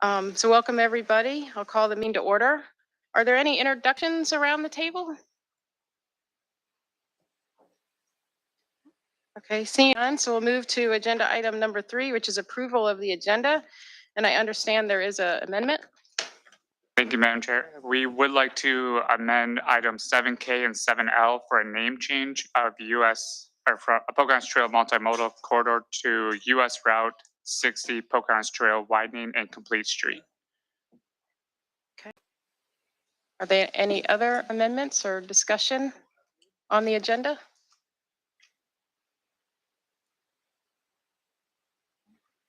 So welcome everybody. I'll call the meeting to order. Are there any introductions around the table? Okay, seeing none, so we'll move to agenda item number 3, which is approval of the agenda. And I understand there is an amendment. Thank you, Madam Chair. We would like to amend items 7K and 7L for a name change of from Pocahontas Trail Multimodal Corridor to US Route 60 Pocahontas Trail widening and complete street. Okay. Are there any other amendments or discussion on the agenda?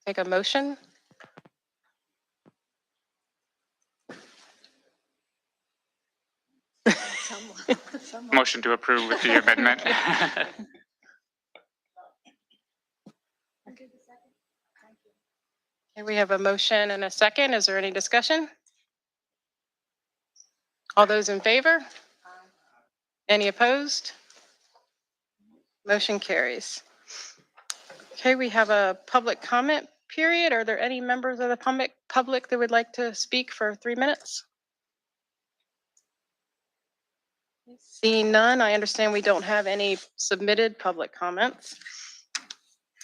Take a motion. Motion to approve with the amendment. Okay, we have a motion and a second. Is there any discussion? All those in favor? Any opposed? Motion carries. Okay, we have a public comment period. Are there any members of the public that would like to speak for 3 minutes? Seeing none, I understand we don't have any submitted public comments.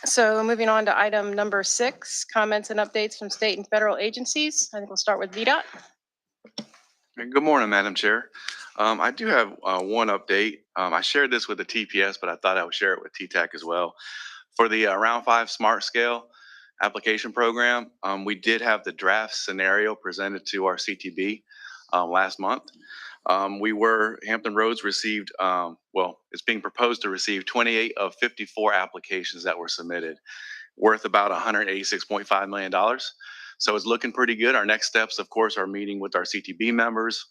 So moving on to item number 6, comments and updates from state and federal agencies. I think we'll start with VDOT. Good morning, Madam Chair. I do have one update. I shared this with the TPS, but I thought I would share it with TTAC as well. For the Round 5 Smart Scale application program, we did have the draft scenario presented to our CTB last month. Hampton Roads received, it's being proposed to receive 28 of 54 applications that were submitted, worth about $186.5 million. So it's looking pretty good. Our next steps, of course, are meeting with our CTB members.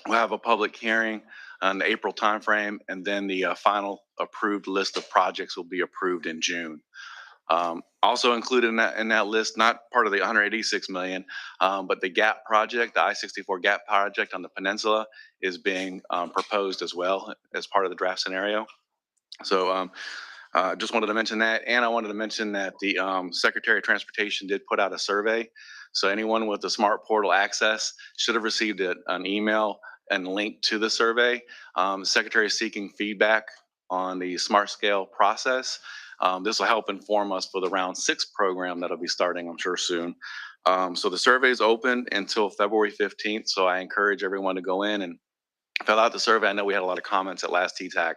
We'll have a public hearing on the April timeframe, and then the final approved list of projects will be approved in June. Also included in that list, not part of the 186 million, but the GAP project, the I-64 GAP project on the peninsula, is being proposed as well as part of the draft scenario. So just wanted to mention that, and I wanted to mention that the Secretary of Transportation did put out a survey. So anyone with the Smart Portal access should have received an email and link to the survey. The Secretary is seeking feedback on the Smart Scale process. This will help inform us for the Round 6 program that'll be starting, I'm sure, soon. So the survey is open until February 15th. So I encourage everyone to go in and fill out the survey. I know we had a lot of comments at last TTAC.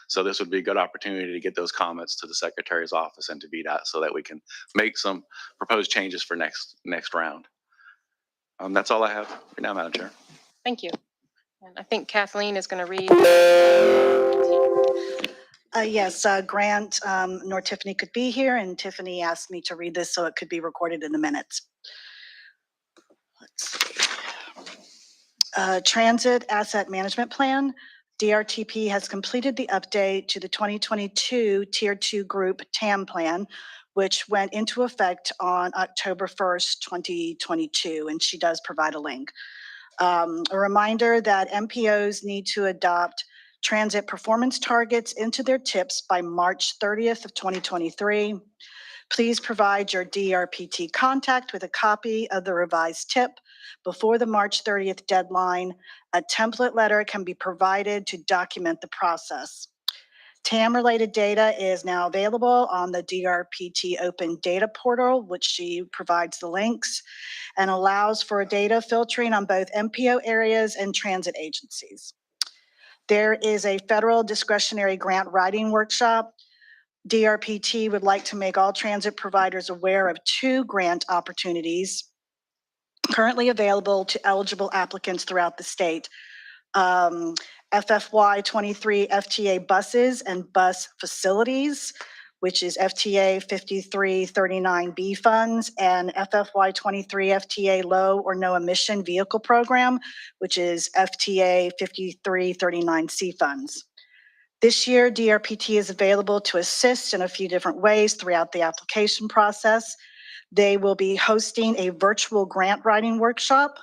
So this would be a good opportunity to get those comments to the Secretary's office and to VDOT so that we can make some proposed changes for next round. That's all I have right now, Madam Chair. Thank you. And I think Kathleen is going to read. Yes, Grant nor Tiffany could be here, and Tiffany asked me to read this so it could be recorded in the minutes. Let's see. Transit Asset Management Plan. DRTP has completed the update to the 2022 Tier 2 Group TAM Plan, which went into effect on October 1st, 2022, and she does provide a link. A reminder that MPOs need to adopt transit performance targets into their TIPs by March 30th of 2023. Please provide your DRPT contact with a copy of the revised TIP before the March 30th deadline. A template letter can be provided to document the process. TAM-related data is now available on the DRPT Open Data Portal, which she provides the links, and allows for data filtering on both MPO areas and transit agencies. There is a federal discretionary grant writing workshop. DRPT would like to make all transit providers aware of 2 grant opportunities currently available to eligible applicants throughout the state. FFY 23 FTA buses and bus facilities, which is FTA 5339B funds, and FFY 23 FTA low or no emission vehicle program, which is FTA 5339C funds. This year, DRPT is available to assist in a few different ways throughout the application process. They will be hosting a virtual grant writing workshop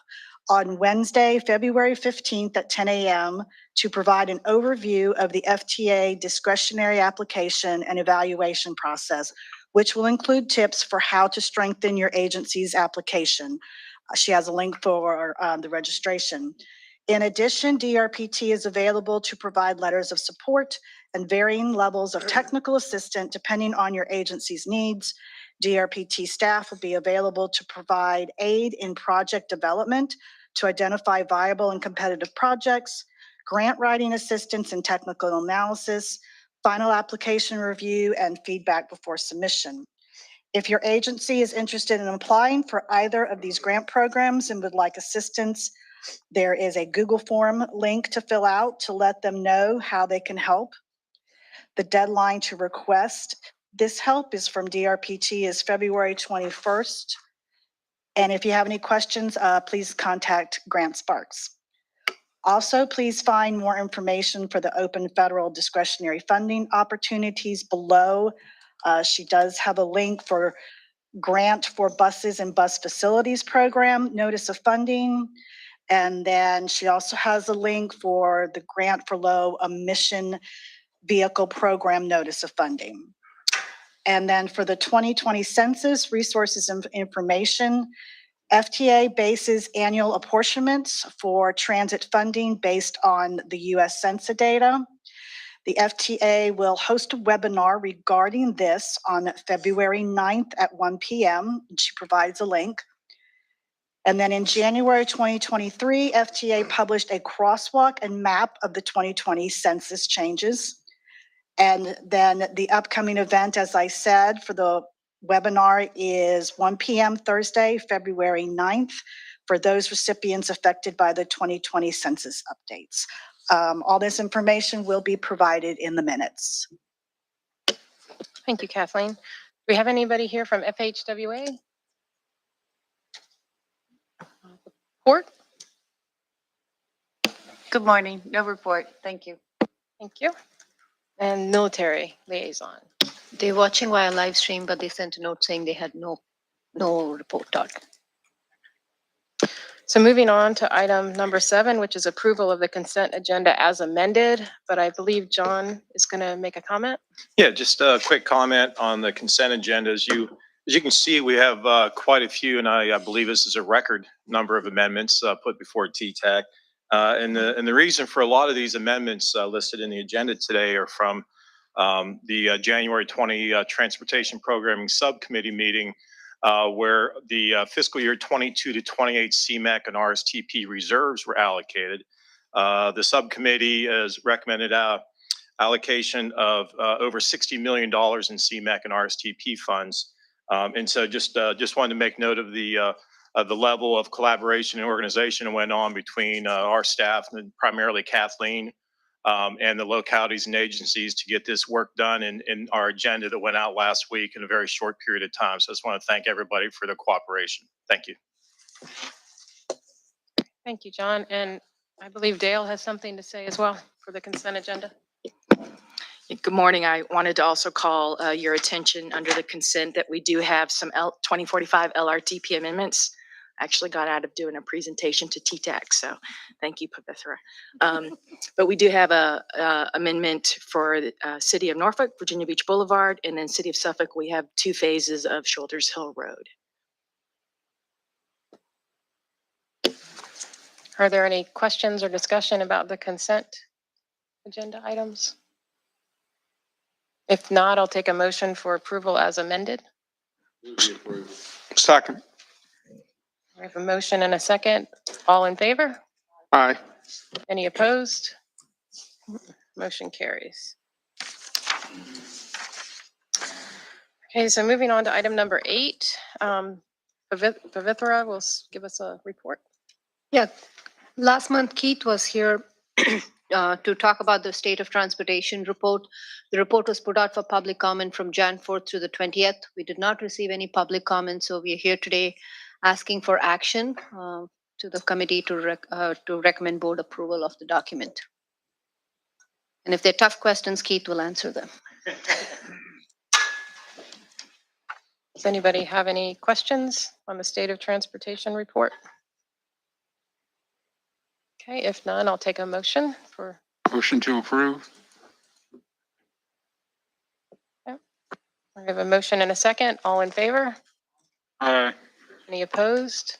on Wednesday, February 15th at 10 a.m. to provide an overview of the FTA discretionary application and evaluation process, which will include tips for how to strengthen your agency's application. She has a link for the registration. In addition, DRPT is available to provide letters of support and varying levels of technical assistance depending on your agency's needs. DRPT staff will be available to provide aid in project development to identify viable and competitive projects, grant writing assistance and technical analysis, final application review, and feedback before submission. If your agency is interested in applying for either of these grant programs and would like assistance, there is a Google form link to fill out to let them know how they can help. The deadline to request this help is from DRPT is February 21st. And if you have any questions, please contact Grant Sparks. Also, please find more information for the open federal discretionary funding opportunities below. She does have a link for grant for buses and bus facilities program, notice of funding. And then she also has a link for the grant for low emission vehicle program notice of funding. And then for the 2020 census resources and information, FTA bases annual apportionments for transit funding based on the US Census data. The FTA will host a webinar regarding this on February 9th at 1 p.m. She provides a link. And then in January 2023, FTA published a crosswalk and map of the 2020 census changes. And then the upcoming event, as I said, for the webinar is 1 p.m. Thursday, February 9th, for those recipients affected by the 2020 census updates. All this information will be provided in the minutes. Thank you, Kathleen. Do we have anybody here from FHWA? Report? Good morning. No report. Thank you. Thank you. And military liaison. They're watching via live stream, but they sent a note saying they had no report out. So moving on to item number 7, which is approval of the consent agenda as amended, but I believe John is going to make a comment. Yeah, just a quick comment on the consent agenda. As you can see, we have quite a few, and I believe this is a record number of amendments put before TTAC. And the reason for a lot of these amendments listed in the agenda today are from the January 20 Transportation Programming Subcommittee meeting, where the fiscal year 22 to 28 CMAQ and RSTP reserves were allocated. The subcommittee has recommended allocation of over $60 million in CMAQ and RSTP funds. And so just wanted to make note of the level of collaboration and organization that went on between our staff and primarily Kathleen and the localities and agencies to get this work done in our agenda that went out last week in a very short period of time. So I just want to thank everybody for their cooperation. Thank you. Thank you, John. And I believe Dale has something to say as well for the consent agenda. Good morning. I wanted to also call your attention under the consent that we do have some 2045 LRTP amendments. I actually got out of doing a presentation to TTAC, so thank you, Pavithra. But we do have a amendment for the City of Norfolk, Virginia Beach Boulevard, and then City of Suffolk. We have 2 phases of Shoulders Hill Road. Are there any questions or discussion about the consent agenda items? If not, I'll take a motion for approval as amended. Second. We have a motion and a second. All in favor? Aye. Any opposed? Motion carries. Okay, so moving on to item number 8. Pavithra will give us a report. Yeah. Last month, Keith was here to talk about the state of transportation report. The report was put out for public comment from Jan 4th through the 20th. We did not receive any public comment, so we are here today asking for action to the committee to recommend board approval of the document. And if they're tough questions, Keith will answer them. Does anybody have any questions on the state of transportation report? Okay, if none, I'll take a motion for. Motion to approve. I have a motion and a second. All in favor? Aye. Any opposed?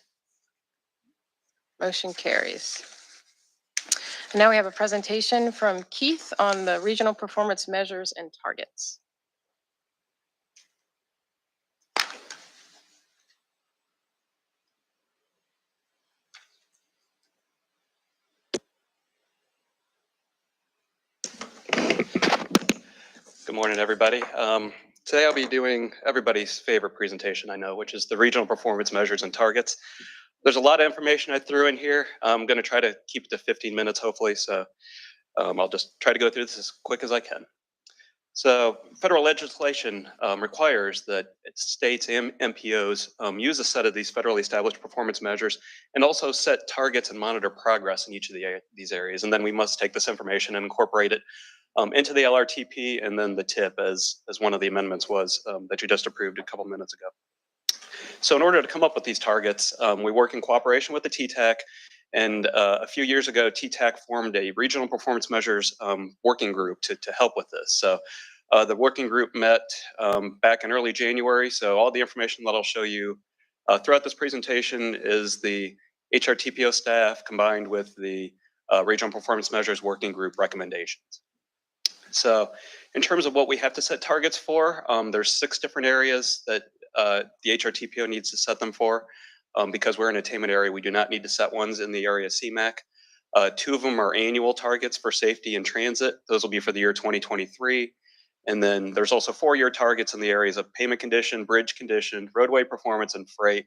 Motion carries. And now we have a presentation from Keith on the regional performance measures and targets. Good morning, everybody. Today I'll be doing everybody's favorite presentation I know, which is the regional performance measures and targets. There's a lot of information I threw in here. I'm going to try to keep it to 15 minutes, hopefully. So I'll just try to go through this as quick as I can. So federal legislation requires that states and MPOs use a set of these federally established performance measures and also set targets and monitor progress in each of these areas. And then we must take this information and incorporate it into the LRTP and then the TIP as one of the amendments was that you just approved a couple minutes ago. So in order to come up with these targets, we work in cooperation with the TTAC. And a few years ago, TTAC formed a regional performance measures working group to help with this. So the working group met back in early January. So all the information that I'll show you throughout this presentation is the HRTPO staff combined with the regional performance measures working group recommendations. So in terms of what we have to set targets for, there's 6 different areas that the HRTPO needs to set them for. Because we're an attainment area, we do not need to set ones in the area CMAQ. 2 of them are annual targets for safety and transit. Those will be for the year 2023. And then there's also 4-year targets in the areas of payment condition, bridge condition, roadway performance, and freight.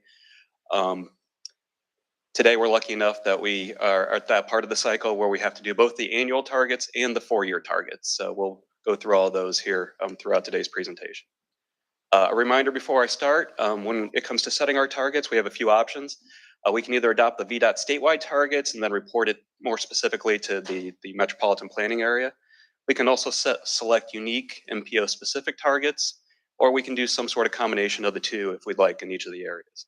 Today, we're lucky enough that we are at that part of the cycle where we have to do both the annual targets and the 4-year targets. So we'll go through all those here throughout today's presentation. A reminder before I start, when it comes to setting our targets, we have a few options. We can either adopt the VDOT statewide targets and then report it more specifically to the metropolitan planning area. We can also select unique MPO-specific targets, or we can do some sort of combination of the two if we'd like in each of the areas.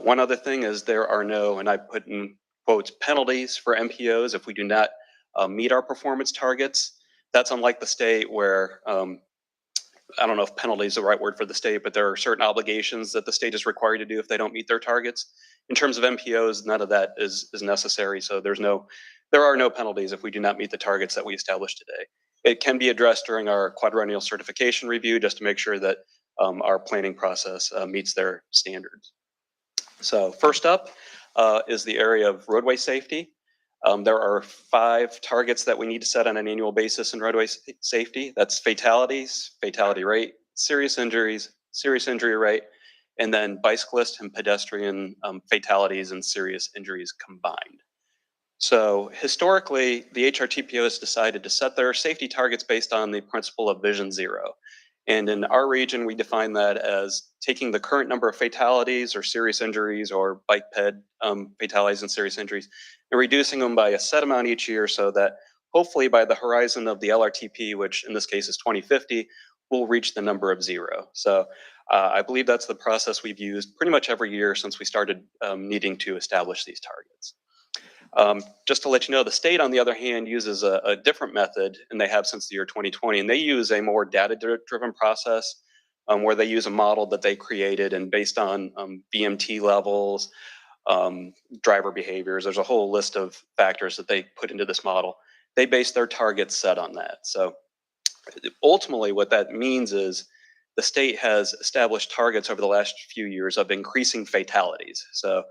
One other thing is there are no, and I put in quotes, penalties for MPOs if we do not meet our performance targets. That's unlike the state where, I don't know if penalty is the right word for the state, but there are certain obligations that the state is required to do if they don't meet their targets. In terms of MPOs, none of that is necessary. So there are no penalties if we do not meet the targets that we established today. It can be addressed during our quadrennial certification review just to make sure that our planning process meets their standards. So first up is the area of roadway safety. There are 5 targets that we need to set on an annual basis in roadway safety. That's fatalities, fatality rate, serious injuries, serious injury rate, and then bicyclist and pedestrian fatalities and serious injuries combined. So historically, the HRTPO has decided to set their safety targets based on the principle of Vision Zero. And in our region, we define that as taking the current number of fatalities or serious injuries or bike ped fatalities and serious injuries and reducing them by a set amount each year so that hopefully by the horizon of the LRTP, which in this case is 2050, we'll reach the number of 0. So I believe that's the process we've used pretty much every year since we started needing to establish these targets. Just to let you know, the state, on the other hand, uses a different method, and they have since the year 2020, and they use a more data-driven process where they use a model that they created, and based on BMT levels, driver behaviors, there's a whole list of factors that they put into this model. They base their targets set on that. So ultimately, what that means is the state has established targets over the last few years of increasing fatalities. So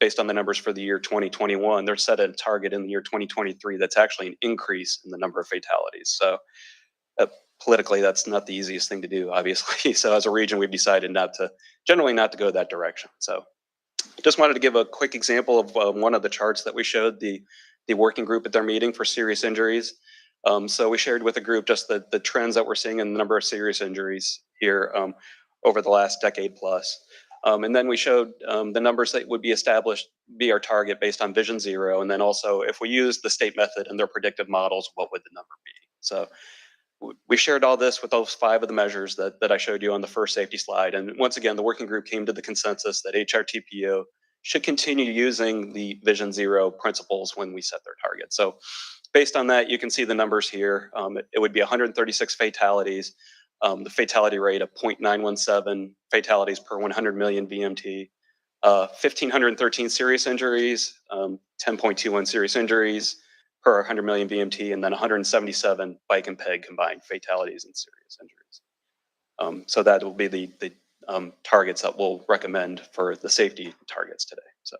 based on the numbers for the year 2021, they're set a target in the year 2023 that's actually an increase in the number of fatalities. So politically, that's not the easiest thing to do, obviously. So as a region, we've decided generally not to go that direction. So just wanted to give a quick example of one of the charts that we showed the working group at their meeting for serious injuries. So we shared with the group just the trends that we're seeing in the number of serious injuries here over the last decade plus. And then we showed the numbers that would be established, be our target based on Vision Zero. And then also, if we use the state method and their predictive models, what would the number be? So we shared all this with those 5 of the measures that I showed you on the first safety slide. And once again, the working group came to the consensus that HRTPO should continue using the Vision Zero principles when we set their targets. So based on that, you can see the numbers here. It would be 136 fatalities. The fatality rate of 0.917 fatalities per 100 million VMT, 1,513 serious injuries, 10.21 serious injuries per 100 million BMT, and then 177 bike and peg combined fatalities and serious injuries. So that will be the targets that we'll recommend for the safety targets today. So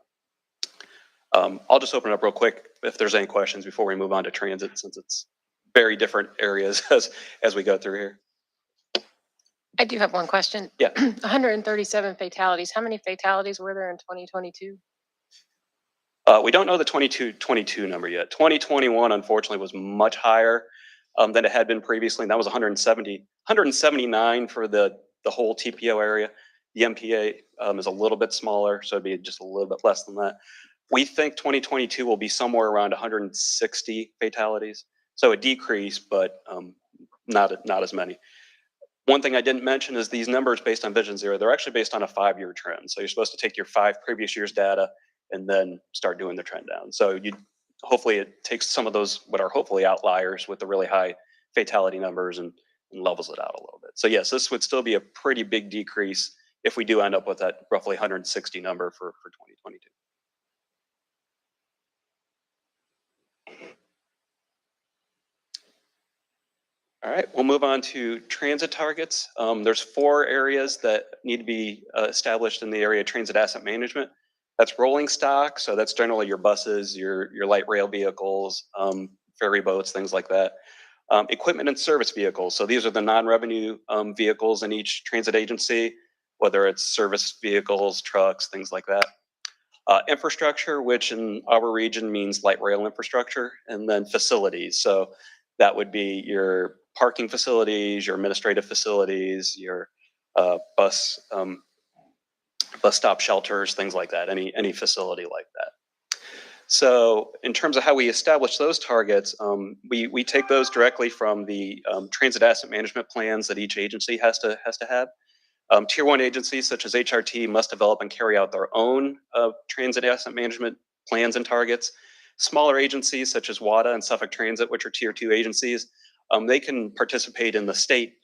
I'll just open it up real quick if there's any questions before we move on to transit, since it's very different areas as we go through here. I do have one question. Yeah. 137 fatalities. How many fatalities were there in 2022? We don't know the 22 number yet. 2021, unfortunately, was much higher than it had been previously, and that was 179 for the whole TPO area. The MPA is a little bit smaller, so it'd be just a little bit less than that. We think 2022 will be somewhere around 160 fatalities, so a decrease, but not as many. One thing I didn't mention is these numbers based on Vision Zero, they're actually based on a 5-year trend. So you're supposed to take your 5 previous years' data and then start doing the trend down. So hopefully it takes some of those, what are hopefully outliers with the really high fatality numbers and levels it out a little bit. So yes, this would still be a pretty big decrease if we do end up with that roughly 160 number for 2022. All right, we'll move on to transit targets. There's 4 areas that need to be established in the area of transit asset management. That's rolling stock, so that's generally your buses, your light rail vehicles, ferry boats, things like that. Equipment and service vehicles, so these are the non-revenue vehicles in each transit agency, whether it's service vehicles, trucks, things like that. Infrastructure, which in our region means light rail infrastructure, and then facilities. So that would be your parking facilities, your administrative facilities, your bus stop shelters, things like that, any facility like that. So in terms of how we establish those targets, we take those directly from the transit asset management plans that each agency has to have. Tier 1 agencies such as HRT must develop and carry out their own transit asset management plans and targets. Smaller agencies such as WADA and Suffolk Transit, which are Tier 2 agencies, they can participate in the state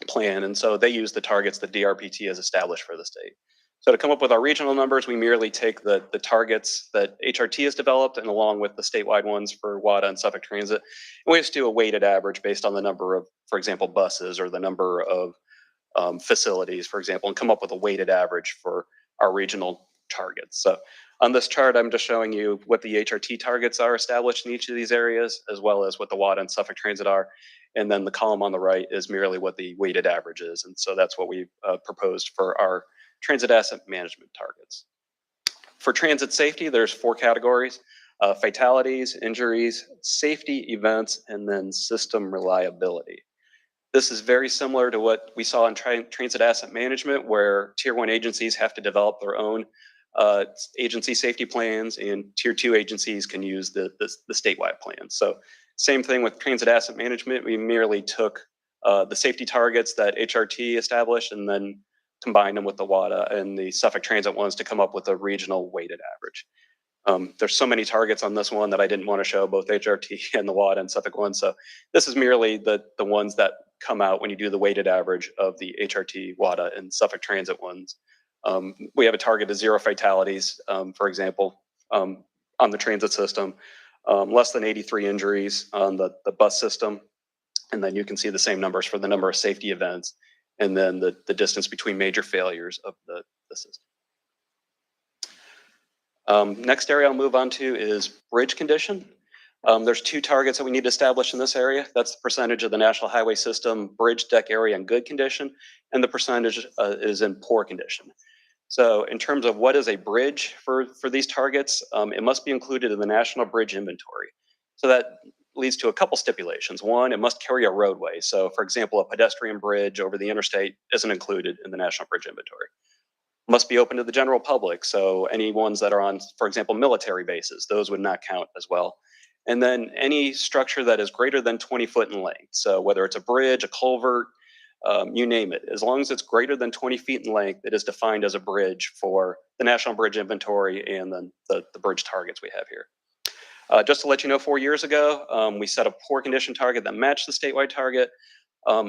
plan, and so they use the targets that DRPT has established for the state. So to come up with our regional numbers, we merely take the targets that HRT has developed and along with the statewide ones for WADA and Suffolk Transit, and we just do a weighted average based on the number of, for example, buses or the number of facilities, for example, and come up with a weighted average for our regional targets. So on this chart, I'm just showing you what the HRT targets are established in each of these areas, as well as what the WADA and Suffolk Transit are. And then the column on the right is merely what the weighted average is. And so that's what we proposed for our transit asset management targets. For transit safety, there's 4 categories: fatalities, injuries, safety events, and then system reliability. This is very similar to what we saw in transit asset management, where Tier 1 agencies have to develop their own agency safety plans, and Tier 2 agencies can use the statewide plan. So same thing with transit asset management. We merely took the safety targets that HRT established and then combined them with the WADA and the Suffolk Transit ones to come up with a regional weighted average. There's so many targets on this one that I didn't want to show, both HRT and the WADA and Suffolk ones. So this is merely the ones that come out when you do the weighted average of the HRT, WADA, and Suffolk Transit ones. We have a target of 0 fatalities, for example, on the transit system, less than 83 injuries on the bus system. And then you can see the same numbers for the number of safety events and then the distance between major failures of the system. Next area I'll move on to is bridge condition. There's 2 targets that we need to establish in this area. That's the percentage of the national highway system bridge deck area in good condition, and the percentage is in poor condition. So in terms of what is a bridge for these targets, it must be included in the National Bridge Inventory. So that leads to a couple stipulations. One, it must carry a roadway. So for example, a pedestrian bridge over the interstate isn't included in the National Bridge Inventory. Must be open to the general public. So any ones that are on, for example, military bases, those would not count as well. And then any structure that is greater than 20 foot in length. So whether it's a bridge, a culvert, you name it, as long as it's greater than 20 feet in length, it is defined as a bridge for the National Bridge Inventory and then the bridge targets we have here. Just to let you know, 4 years ago, we set a poor condition target that matched the statewide target.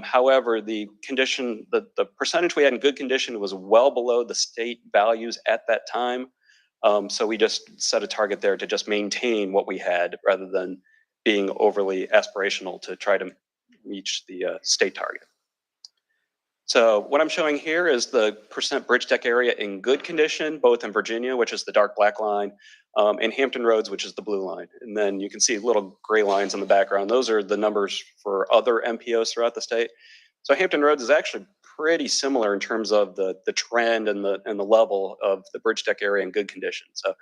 However, the condition, the percentage we had in good condition was well below the state values at that time. So we just set a target there to just maintain what we had rather than being overly aspirational to try to reach the state target. So what I'm showing here is the percent bridge deck area in good condition, both in Virginia, which is the dark black line, and Hampton Roads, which is the blue line. And then you can see little gray lines in the background. Those are the numbers for other MPOs throughout the state. So Hampton Roads is actually pretty similar in terms of the trend and the level of the bridge deck area in good condition. So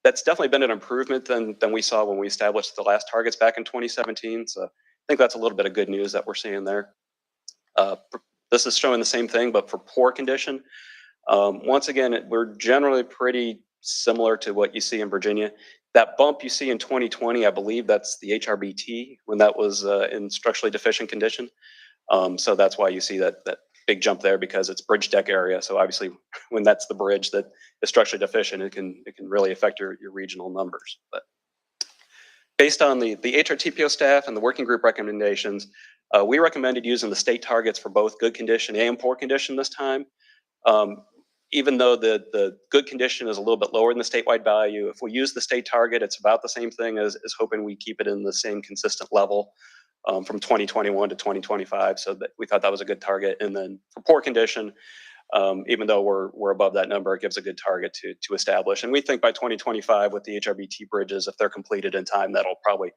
that's definitely been an improvement than we saw when we established the last targets back in 2017. So I think that's a little bit of good news that we're seeing there. This is showing the same thing, but for poor condition. Once again, we're generally pretty similar to what you see in Virginia. That bump you see in 2020, I believe that's the HRBT when that was in structurally deficient condition. So that's why you see that big jump there, because it's bridge deck area. So obviously, when that's the bridge that is structurally deficient, it can really affect your regional numbers. But based on the HRTPO staff and the working group recommendations, we recommended using the state targets for both good condition and poor condition this time. Even though the good condition is a little bit lower than the statewide value, if we use the state target, it's about the same thing as hoping we keep it in the same consistent level from 2021 to 2025. So that we thought that was a good target. And then for poor condition, even though we're above that number, it gives a good target to establish. And we think by 2025 with the HRBT bridges, if they're completed in time, that'll probably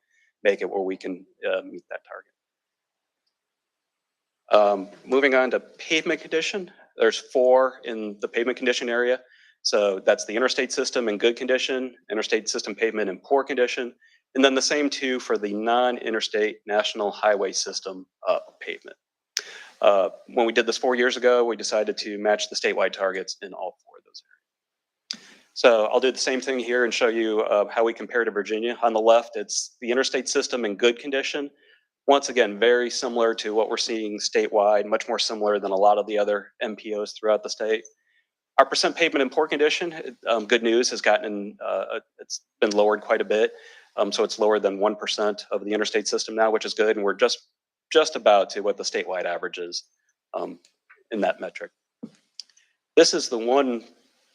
make it where we can meet that target. Moving on to pavement condition, there's 4 in the pavement condition area. So that's the interstate system in good condition, interstate system pavement in poor condition, and then the same 2 for the non-interstate national highway system pavement. When we did this 4 years ago, we decided to match the statewide targets in all 4 of those areas. So I'll do the same thing here and show you how we compare to Virginia. On the left, it's the interstate system in good condition. Once again, very similar to what we're seeing statewide, much more similar than a lot of the other MPOs throughout the state. Our percent pavement in poor condition, good news, has it's been lowered quite a bit. So it's lower than 1% of the interstate system now, which is good. And we're just about to what the statewide average is in that metric. This is the one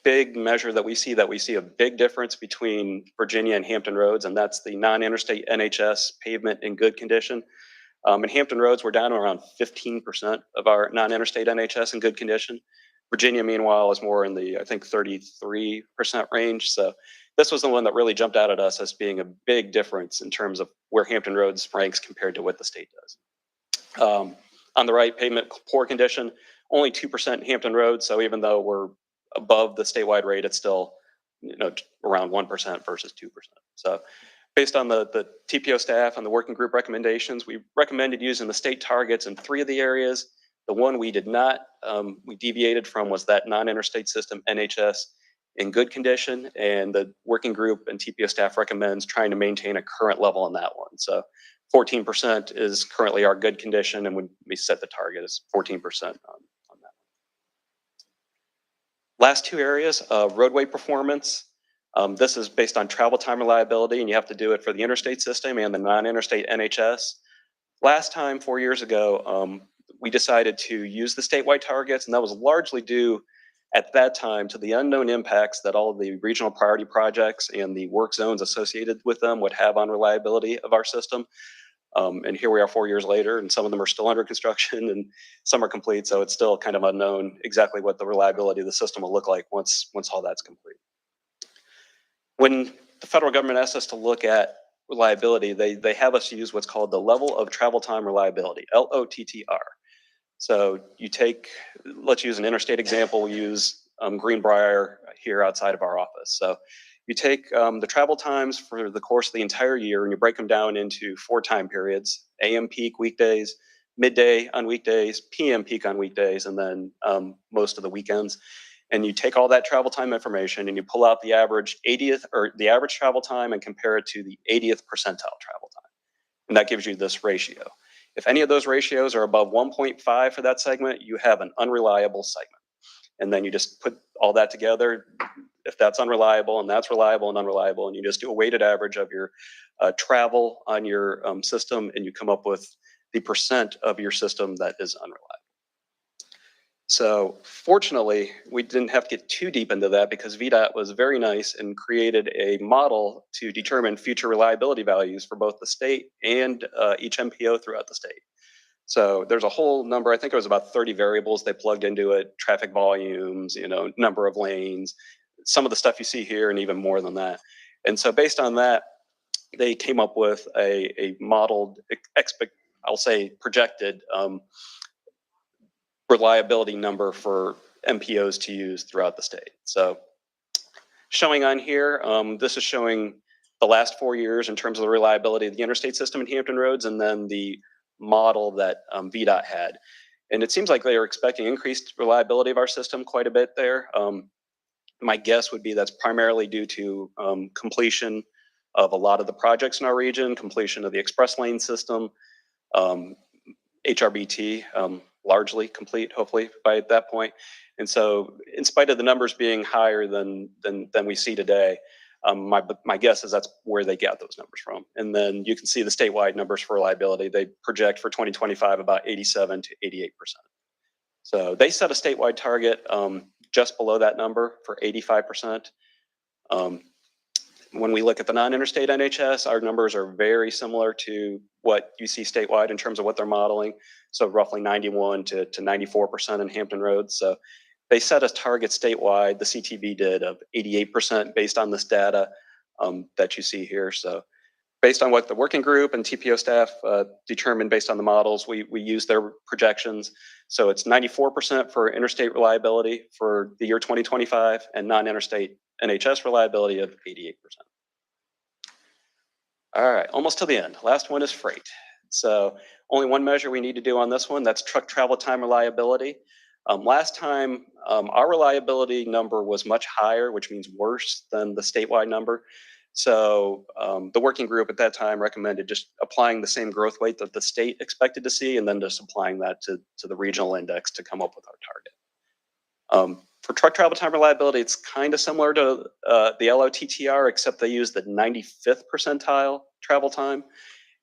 big measure that we see a big difference between Virginia and Hampton Roads, and that's the non-interstate NHS pavement in good condition. In Hampton Roads, we're down around 15% of our non-interstate NHS in good condition. Virginia, meanwhile, is more in the, I think, 33% range. So this was the one that really jumped out at us as being a big difference in terms of where Hampton Roads ranks compared to what the state does. On the right, pavement poor condition, only 2% in Hampton Roads. So even though we're above the statewide rate, it's still around 1% versus 2%. So based on the TPO staff and the working group recommendations, we recommended using the state targets in 3 of the areas. The one we did not, we deviated from was that non-interstate system NHS in good condition, and the working group and TPO staff recommends trying to maintain a current level on that one. So 14% is currently our good condition, and we set the target as 14% on that. Last 2 areas, roadway performance. This is based on travel time reliability, and you have to do it for the interstate system and the non-interstate NHS. Last time, 4 years ago, we decided to use the statewide targets, and that was largely due at that time to the unknown impacts that all of the regional priority projects and the work zones associated with them would have on reliability of our system. And here we are 4 years later, and some of them are still under construction and some are complete. So it's still kind of unknown exactly what the reliability of the system will look like once all that's complete. When the federal government asks us to look at reliability, they have us use what's called the level of travel time reliability, LOTTR. So you take, let's use an interstate example. We use Greenbrier here outside of our office. So you take the travel times for the course of the entire year and you break them down into 4 time periods: AM peak weekdays, midday on weekdays, PM peak on weekdays, and then most of the weekends. And you take all that travel time information and you pull out the average 80th or the average travel time and compare it to the 80th percentile travel time. And that gives you this ratio. If any of those ratios are above 1.5 for that segment, you have an unreliable segment. And then you just put all that together. If that's unreliable and that's reliable and unreliable, and you just do a weighted average of your travel on your system, and you come up with the percent of your system that is unreliable. So fortunately, we didn't have to get too deep into that because VDOT was very nice and created a model to determine future reliability values for both the state and each MPO throughout the state. So there's a whole number, I think it was about 30 variables they plugged into it, traffic volumes, number of lanes, some of the stuff you see here and even more than that. And so based on that, they came up with a modeled, I'll say projected reliability number for MPOs to use throughout the state. So showing on here, this is showing the last 4 years in terms of the reliability of the interstate system in Hampton Roads, and then the model that VDOT had. And it seems like they are expecting increased reliability of our system quite a bit there. My guess would be that's primarily due to completion of a lot of the projects in our region, completion of the express lane system, HRBT, largely complete, hopefully by that point. And so in spite of the numbers being higher than we see today, my guess is that's where they got those numbers from. And then you can see the statewide numbers for reliability. They project for 2025 about 87 to 88%. So they set a statewide target just below that number for 85%. When we look at the non-interstate NHS, our numbers are very similar to what you see statewide in terms of what they're modeling. So roughly 91 to 94% in Hampton Roads. So they set a target statewide, the CTV did, of 88% based on this data that you see here. So based on what the working group and TPO staff determined based on the models, we use their projections. So it's 94% for interstate reliability for the year 2025 and non-interstate NHS reliability of 88%. All right, almost to the end. Last one is freight. So only one measure we need to do on this one, that's truck travel time reliability. Last time, our reliability number was much higher, which means worse than the statewide number. So the working group at that time recommended just applying the same growth rate that the state expected to see, and then just applying that to the regional index to come up with our target. For truck travel time reliability, it's kind of similar to the LOTTR, except they use the 95th percentile travel time.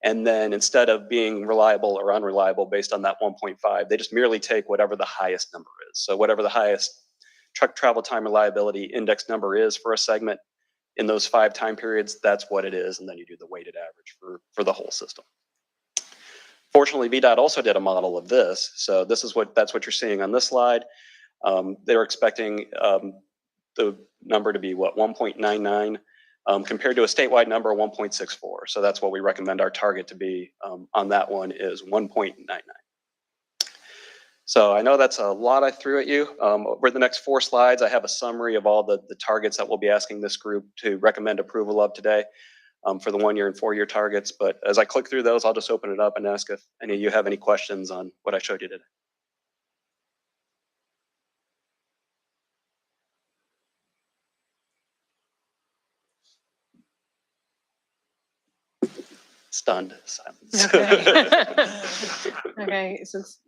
And then instead of being reliable or unreliable based on that 1.5, they just merely take whatever the highest number is. So whatever the highest truck travel time reliability index number is for a segment in those 5 time periods, that's what it is. And then you do the weighted average for the whole system. Fortunately, VDOT also did a model of this. So that's what you're seeing on this slide. They're expecting the number to be 1.99 compared to a statewide number of 1.64. So that's what we recommend our target to be on that one is 1.99. So I know that's a lot I threw at you. Over the next 4 slides, I have a summary of all the targets that we'll be asking this group to recommend approval of today for the 1-year and 4-year targets. But as I click through those, I'll just open it up and ask if any of you have any questions on what I showed you today. Stunned silence. Okay. Okay, since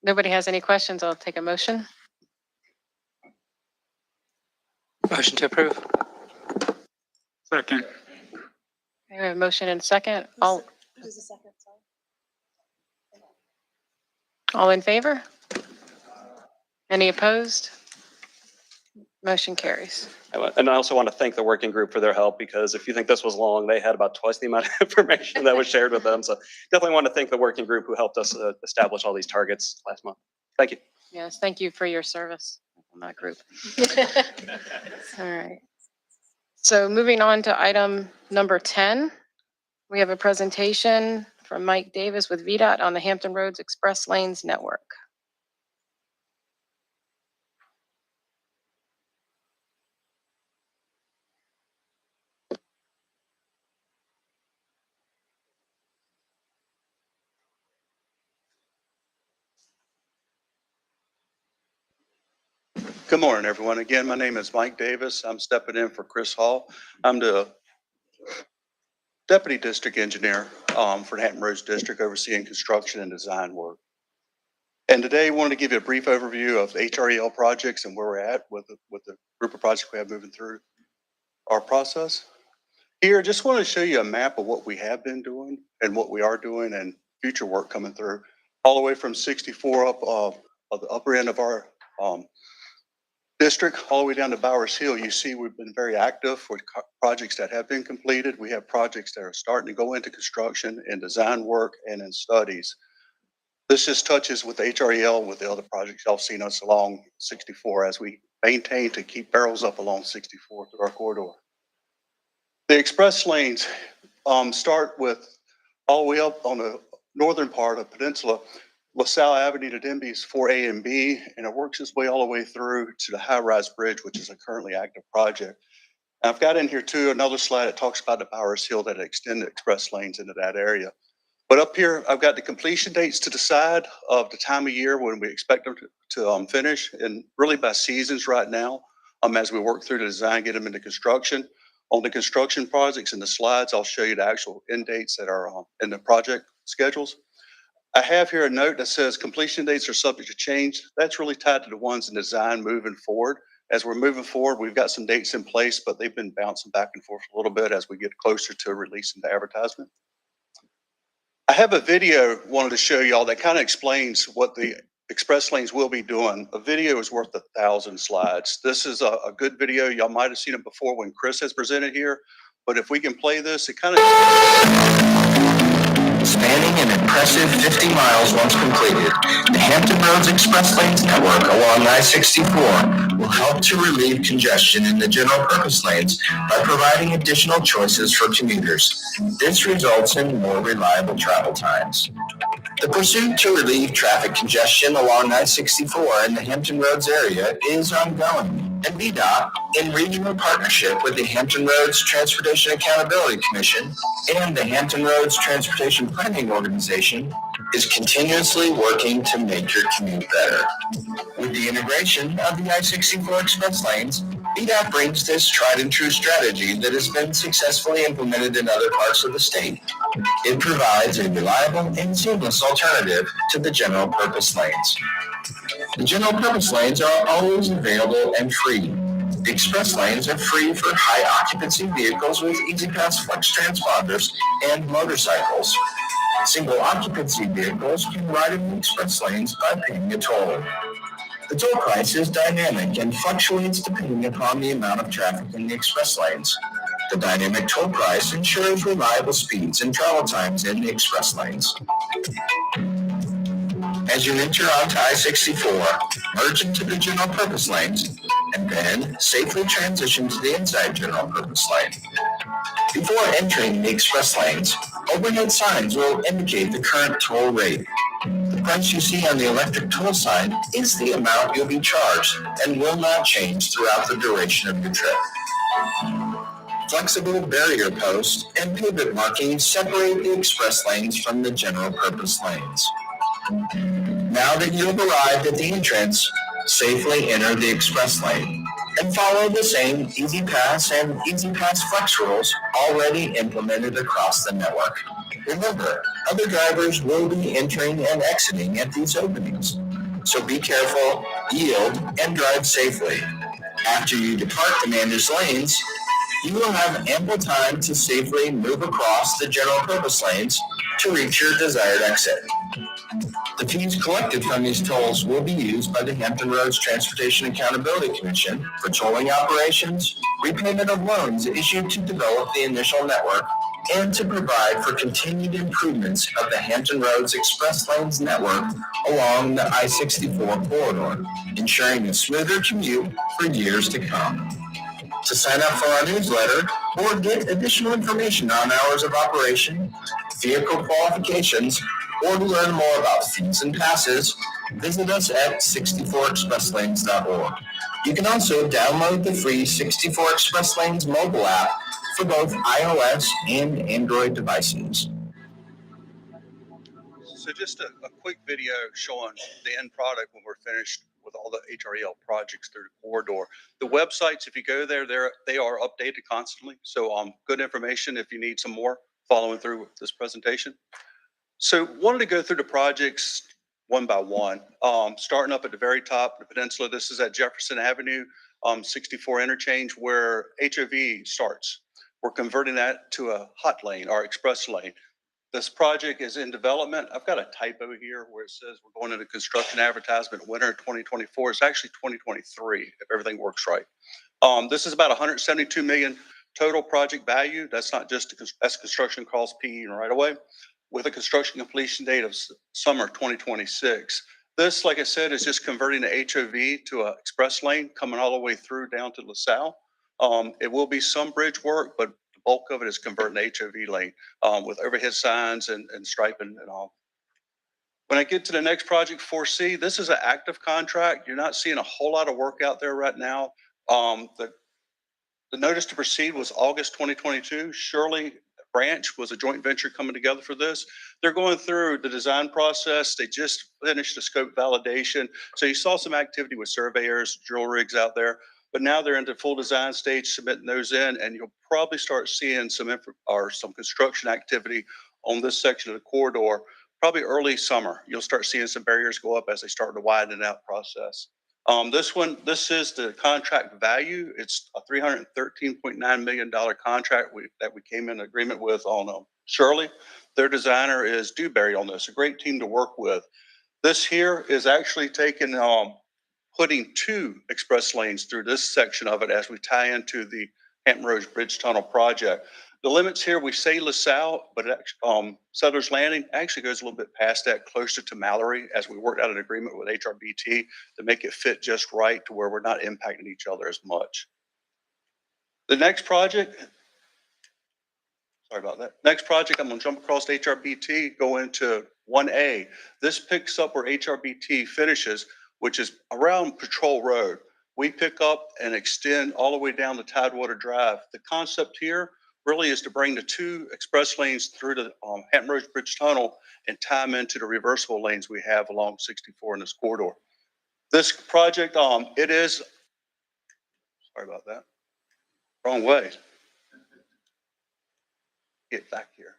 nobody has any questions, I'll take a motion. Motion to approve. Second. Okay, we have a motion and second. All in favor? Any opposed? Motion carries. And I also want to thank the working group for their help, because if you think this was long, they had about twice the amount of information that was shared with them. So definitely want to thank the working group who helped us establish all these targets last month. Thank you. Yes, thank you for your service on that group. All right. So moving on to item number 10, we have a presentation from Mike Davis with VDOT on the Hampton Roads Express Lanes Network. Good morning, everyone. Again, my name is Mike Davis. I'm stepping in for Chris Hall. I'm the Deputy District Engineer for the Hampton Roads District, overseeing construction and design work. And today I wanted to give you a brief overview of the HREL projects and where we're at with the group of projects we have moving through our process. Here, just want to show you a map of what we have been doing and what we are doing and future work coming through, all the way from 64 up of the upper end of our district, all the way down to Bowers Hill. You see, we've been very active with projects that have been completed. We have projects that are starting to go into construction and design work and in studies. This just touches with HREL with the other projects. Y'all seen us along 64 as we maintain to keep barrels up along 64 through our corridor. The express lanes start with all the way up on the northern part of Peninsula, LaSalle Avenue to Denby's 4A and B, and it works its way all the way through to the high-rise bridge, which is a currently active project. And I've got in here too another slide that talks about the Bowers Hill that extend the express lanes into that area. But up here, I've got the completion dates to the side of the time of year when we expect them to finish, and really by seasons right now, as we work through the design, get them into construction. On the construction projects in the slides, I'll show you the actual end dates that are in the project schedules. I have here a note that says completion dates are subject to change. That's really tied to the ones in design moving forward. As we're moving forward, we've got some dates in place, but they've been bouncing back and forth a little bit as we get closer to releasing the advertisement. I have a video wanted to show y'all that kind of explains what the express lanes will be doing. A video is worth 1,000 slides. This is a good video. Y'all might have seen it before when Chris has presented here, but if we can play this, it kind of... Spanning an impressive 50 miles once completed, the Hampton Roads Express Lanes network along I-64 will help to relieve congestion in the general purpose lanes by providing additional choices for commuters. This results in more reliable travel times. The pursuit to relieve traffic congestion along I-64 in the Hampton Roads area is ongoing, and VDOT, in regional partnership with the Hampton Roads Transportation Accountability Commission and the Hampton Roads Transportation Planning Organization, is continuously working to make your commute better. With the integration of the I-64 express lanes, VDOT brings this tried and true strategy that has been successfully implemented in other parts of the state. It provides a reliable and seamless alternative to the general purpose lanes. The general purpose lanes are always available and free. The express lanes are free for high occupancy vehicles with Easy Pass Flex transponders and motorcycles. Single occupancy vehicles can ride in the express lanes by paying a toll. The toll price is dynamic and fluctuates depending upon the amount of traffic in the express lanes. The dynamic toll price ensures reliable speeds and travel times in the express lanes. As you enter onto I-64, merge into the general purpose lanes, and then safely transition to the inside general purpose lane. Before entering the express lanes, overhead signs will indicate the current toll rate. The price you see on the electric toll sign is the amount you'll be charged and will not change throughout the duration of your trip. Flexible barrier posts and pavement markings separate the express lanes from the general purpose lanes. Now that you have arrived at the entrance, safely enter the express lane and follow the same Easy Pass and Easy Pass Flex rules already implemented across the network. Remember, other drivers will be entering and exiting at these openings, so be careful, yield, and drive safely. After you depart the managed lanes, you will have ample time to safely move across the general purpose lanes to reach your desired exit. The fees collected from these tolls will be used by the Hampton Roads Transportation Accountability Commission for tolling operations, repayment of loans issued to develop the initial network, and to provide for continued improvements of the Hampton Roads Express Lanes network along the I-64 corridor, ensuring a smoother commute for years to come. To sign up for our newsletter or get additional information on hours of operation, vehicle qualifications, or to learn more about fees and passes, visit us at 64expresslanes.org. You can also download the free 64 Express Lanes mobile app for both iOS and Android devices. So just a quick video showing the end product when we're finished with all the HREL projects through the corridor. The websites, if you go there, they are updated constantly. So good information if you need some more following through with this presentation. So wanted to go through the projects one by one. Starting up at the very top of the peninsula, this is at Jefferson Avenue, 64 interchange where HOV starts. We're converting that to a hot lane or express lane. This project is in development. I've got a typo here where it says we're going into construction advertisement winter 2024. It's actually 2023 if everything works right. This is about 172 million total project value. That's not just that's construction cost, PE, and right away, with a construction completion date of summer 2026. This, like I said, is just converting the HOV to an express lane coming all the way through down to LaSalle. It will be some bridge work, but the bulk of it is converting the HOV lane with overhead signs and striping and all. When I get to the next project, 4C, this is an active contract. You're not seeing a whole lot of work out there right now. The notice to proceed was August 2022. Shirley Branch was a joint venture coming together for this. They're going through the design process. They just finished the scope validation. So you saw some activity with surveyors, drill rigs out there, but now they're into full design stage, submitting those in, and you'll probably start seeing some construction activity on this section of the corridor, probably early summer. You'll start seeing some barriers go up as they start to widen out process. This is the contract value. It's a $313.9 million contract that we came in agreement with on Shirley. Their designer is Dewberry on this, a great team to work with. This here is actually putting 2 express lanes through this section of it as we tie into the Hampton Roads Bridge Tunnel project. The limits here, we say LaSalle, but Settlers Landing actually goes a little bit past that, closer to Mallory, as we worked out an agreement with HRBT to make it fit just right to where we're not impacting each other as much. The next project, sorry about that. Next project, I'm going to jump across to HRBT, go into 1A. This picks up where HRBT finishes, which is around Patrol Road. We pick up and extend all the way down to Tidewater Drive. The concept here really is to bring the 2 express lanes through the Hampton Roads Bridge Tunnel and tie them into the reversible lanes we have along 64 in this corridor. This project, it is, sorry about that, wrong way. Get back here.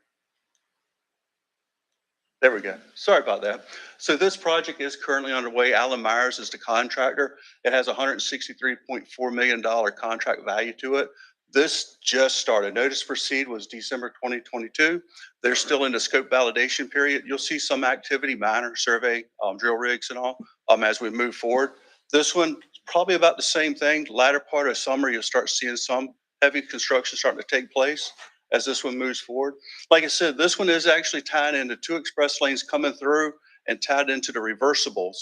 There we go. Sorry about that. So this project is currently underway. Alan Myers is the contractor. It has a $163.4 million contract value to it. This just started. Notice to proceed was December 2022. They're still in the scope validation period. You'll see some activity, minor survey, drill rigs and all as we move forward. This one, probably about the same thing. Latter part of summer, you'll start seeing some heavy construction starting to take place as this one moves forward. Like I said, this one is actually tied into 2 express lanes coming through and tied into the reversibles.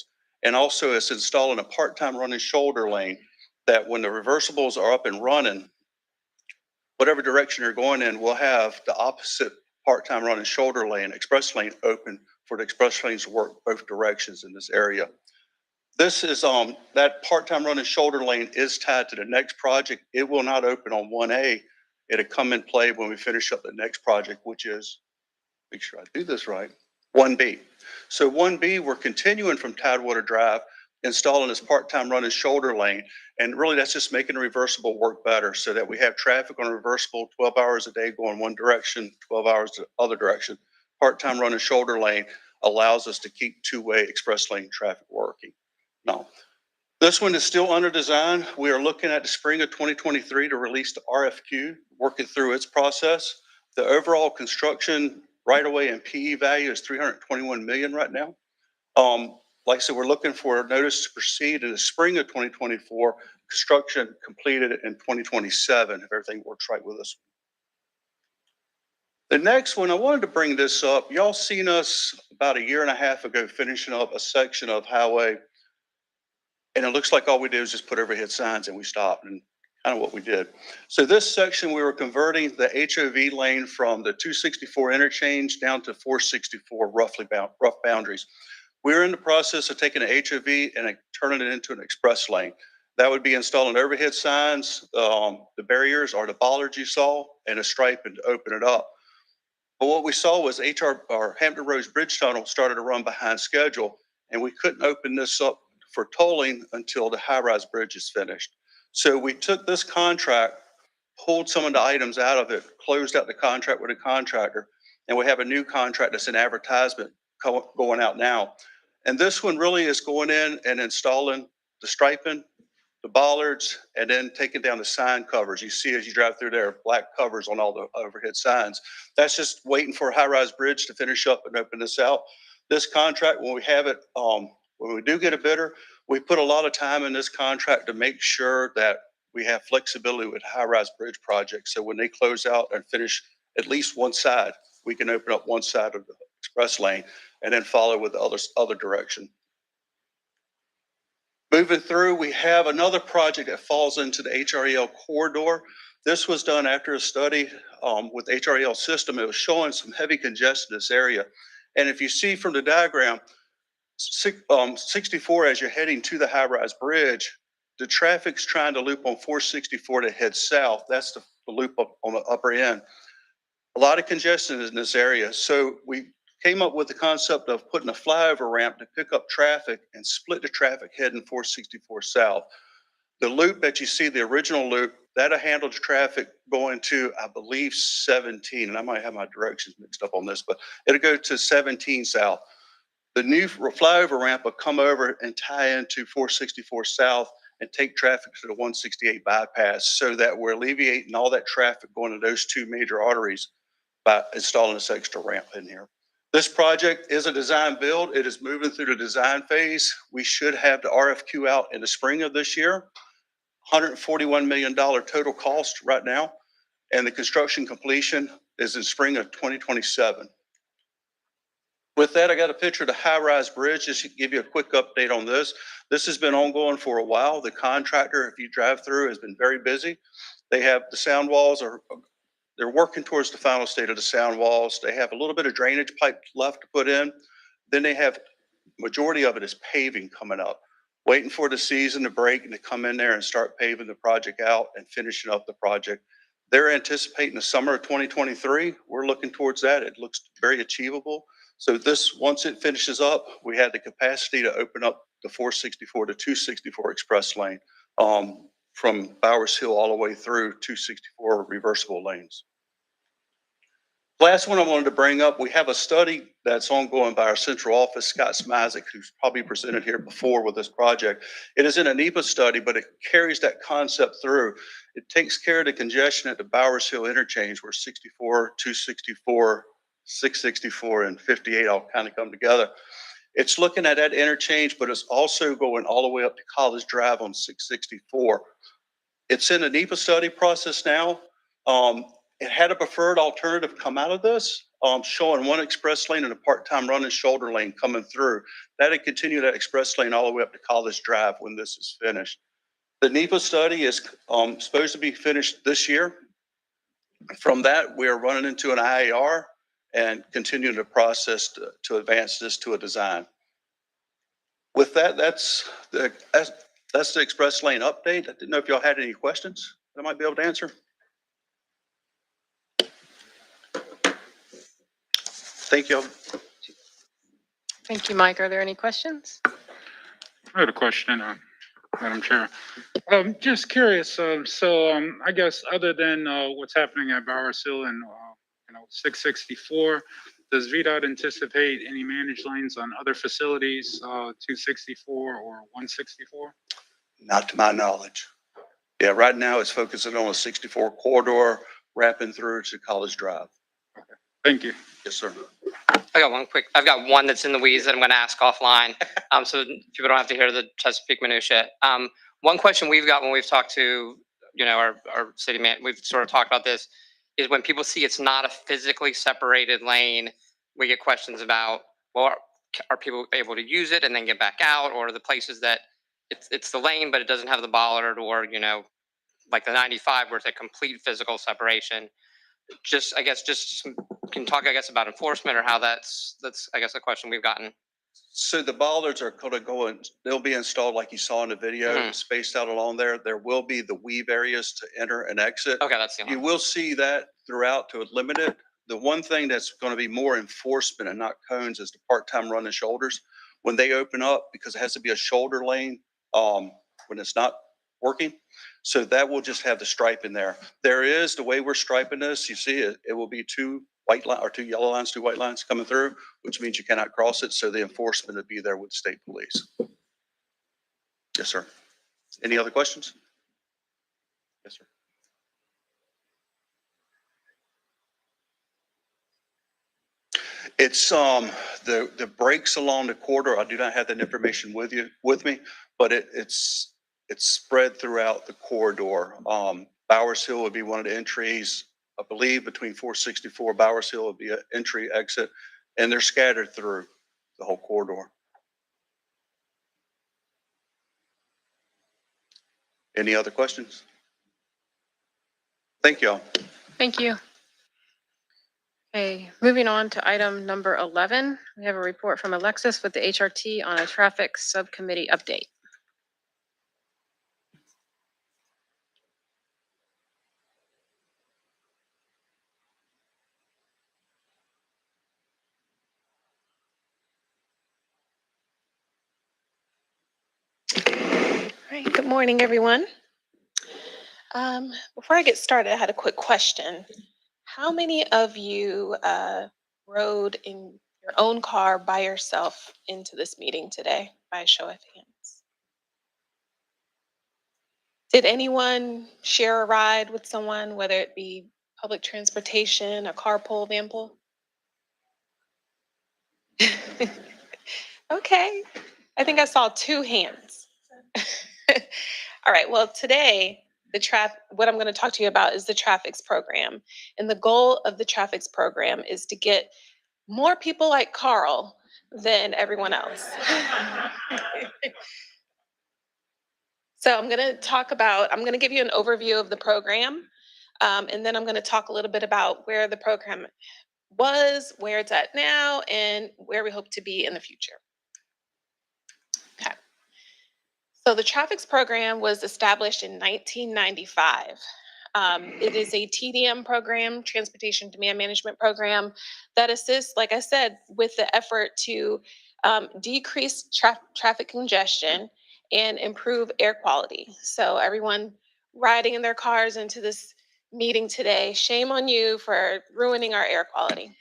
And also it's installing a part-time running shoulder lane that when the reversibles are up and running, whatever direction you're going in, we'll have the opposite part-time running shoulder lane, express lane open for the express lanes to work both directions in this area. This is that part-time running shoulder lane is tied to the next project. It will not open on 1A. It'll come in play when we finish up the next project, which is, make sure I do this right, 1B. So 1B, we're continuing from Tidewater Drive, installing this part-time running shoulder lane. And really that's just making the reversible work better so that we have traffic on a reversible 12 hours a day going one direction, 12 hours the other direction. Part-time running shoulder lane allows us to keep 2-way express lane traffic working. Now, this one is still under design. We are looking at the spring of 2023 to release the RFQ, working through its process. The overall construction right-of-way and PE value is $321 million right now. Like I said, we're looking for a notice to proceed in the spring of 2024, construction completed in 2027, if everything works right with us. The next one, I wanted to bring this up. Y'all seen us about 1.5 years ago finishing up a section of highway. And it looks like all we did was just put overhead signs and we stopped, and kind of what we did. So this section, we were converting the HOV lane from the 264 interchange down to 464 rough boundaries. We're in the process of taking the HOV and turning it into an express lane. That would be installing overhead signs, the barriers or the bollards you saw, and a striping to open it up. But what we saw was Hampton Roads Bridge Tunnel started to run behind schedule, and we couldn't open this up for tolling until the high-rise bridge is finished. So we took this contract, pulled some of the items out of it, closed out the contract with a contractor, and we have a new contract that's in advertisement going out now. And this one really is going in and installing the striping, the bollards, and then taking down the sign covers. You see as you drive through there, black covers on all the overhead signs. That's just waiting for a high-rise bridge to finish up and open this out. This contract, when we have it, when we do get a bidder, we put a lot of time in this contract to make sure that we have flexibility with high-rise bridge projects. So when they close out and finish at least one side, we can open up one side of the express lane and then follow with the other direction. Moving through, we have another project that falls into the HREL corridor. This was done after a study with HREL system. It was showing some heavy congestion in this area. And if you see from the diagram, 64, as you're heading to the high-rise bridge, the traffic's trying to loop on 464 to head south. That's the loop up on the upper end. A lot of congestion in this area. So we came up with the concept of putting a flyover ramp to pick up traffic and split the traffic heading 464 south. The loop that you see, the original loop, that'll handle the traffic going to, I believe, 17. And I might have my directions mixed up on this, but it'll go to 17 south. The new flyover ramp will come over and tie into 464 south and take traffic to the 168 bypass, so that we're alleviating all that traffic going to those two major arteries by installing this extra ramp in here. This project is a design build. It is moving through the design phase. We should have the RFQ out in the spring of this year. $141 million total cost right now, and the construction completion is in spring of 2027. With that, I got a picture of the high-rise bridge, just to give you a quick update on this. This has been ongoing for a while. The contractor, if you drive through, has been very busy. They have the sound walls, they're working towards the final state of the sound walls. They have a little bit of drainage pipe left to put in. Then they have, majority of it is paving coming up, waiting for the season to break and to come in there and start paving the project out and finishing up the project. They're anticipating the summer of 2023. We're looking towards that. It looks very achievable. So this, once it finishes up, we had the capacity to open up the 464 to 264 express lane from Bowers Hill all the way through 264 reversible lanes. Last one I wanted to bring up, we have a study that's ongoing by our central office, Scott Smizik, who's probably presented here before with this project. It is in a NEPA study, but it carries that concept through. It takes care of the congestion at the Bowers Hill interchange where 64, 264, 664, and 58 all kind of come together. It's looking at that interchange, but it's also going all the way up to College Drive on 664. It's in a NEPA study process now. It had a preferred alternative come out of this, showing one express lane and a part-time running shoulder lane coming through. That'd continue that express lane all the way up to College Drive when this is finished. The NEPA study is supposed to be finished this year. From that, we are running into an IAR and continuing the process to advance this to a design. With that, that's the express lane update. I didn't know if y'all had any questions that I might be able to answer. Thank you. Thank you, Mike. Are there any questions? I had a question, Madam Chair. Just curious, I guess other than what's happening at Bowers Hill and 664, does VDOT anticipate any managed lanes on other facilities, 264 or 164? Not to my knowledge. Yeah, right now it's focusing on a 64 corridor wrapping through to College Drive. Okay. Thank you. Yes, sir. I've got one that's in the weeds that I'm going to ask offline. So people don't have to hear the Chesapeake minutia. One question we've got when we've talked to, our city man, we've sort of talked about this, is when people see it's not a physically separated lane, we get questions about, well, are people able to use it and then get back out, or the places that it's the lane, but it doesn't have the bollard, or, like the 95 where it's a complete physical separation. I guess can talk, about enforcement or how that's I guess a question we've gotten. So the bollards are going to go and they'll be installed like you saw in the video, spaced out along there. There will be the weave areas to enter and exit. Okay, that's the only You will see that throughout to limit it. The one thing that's going to be more enforcement and not cones is the part-time running shoulders. When they open up, because it has to be a shoulder lane when it's not working. So that will just have the stripe in there. There is, the way we're striping this, you see it will be two white line or two yellow lines, two white lines coming through, which means you cannot cross it. So the enforcement would be there with state police. Yes, sir. Any other questions? Yes, sir. It's the breaks along the corridor. I do not have that information with me, but it's spread throughout the corridor. Bowers Hill would be one of the entries. I believe between 464 Bowers Hill would be an entry exit, and they're scattered through the whole corridor. Any other questions? Thank you all. Thank you. Okay, moving on to item number 11. We have a report from Alexis with the HRT on a traffic subcommittee update. All right, good morning, everyone. Before I get started, I had a quick question. How many of you rode in your own car by yourself into this meeting today, by a show of hands? Did anyone share a ride with someone, whether it be public transportation, a carpool, vanpool? Okay, I think I saw 2 hands. All right, well, today, what I'm going to talk to you about is the Traffics program. And the goal of the Traffics program is to get more people like Carl than everyone else. So I'm going to give you an overview of the program. And then I'm going to talk a little bit about where the program was, where it's at now, and where we hope to be in the future. Okay. So the Traffics program was established in 1995. It is a TDM program, Transportation Demand Management Program, that assists, like I said, with the effort to decrease traffic congestion and improve air quality. So everyone riding in their cars into this meeting today, shame on you for ruining our air quality.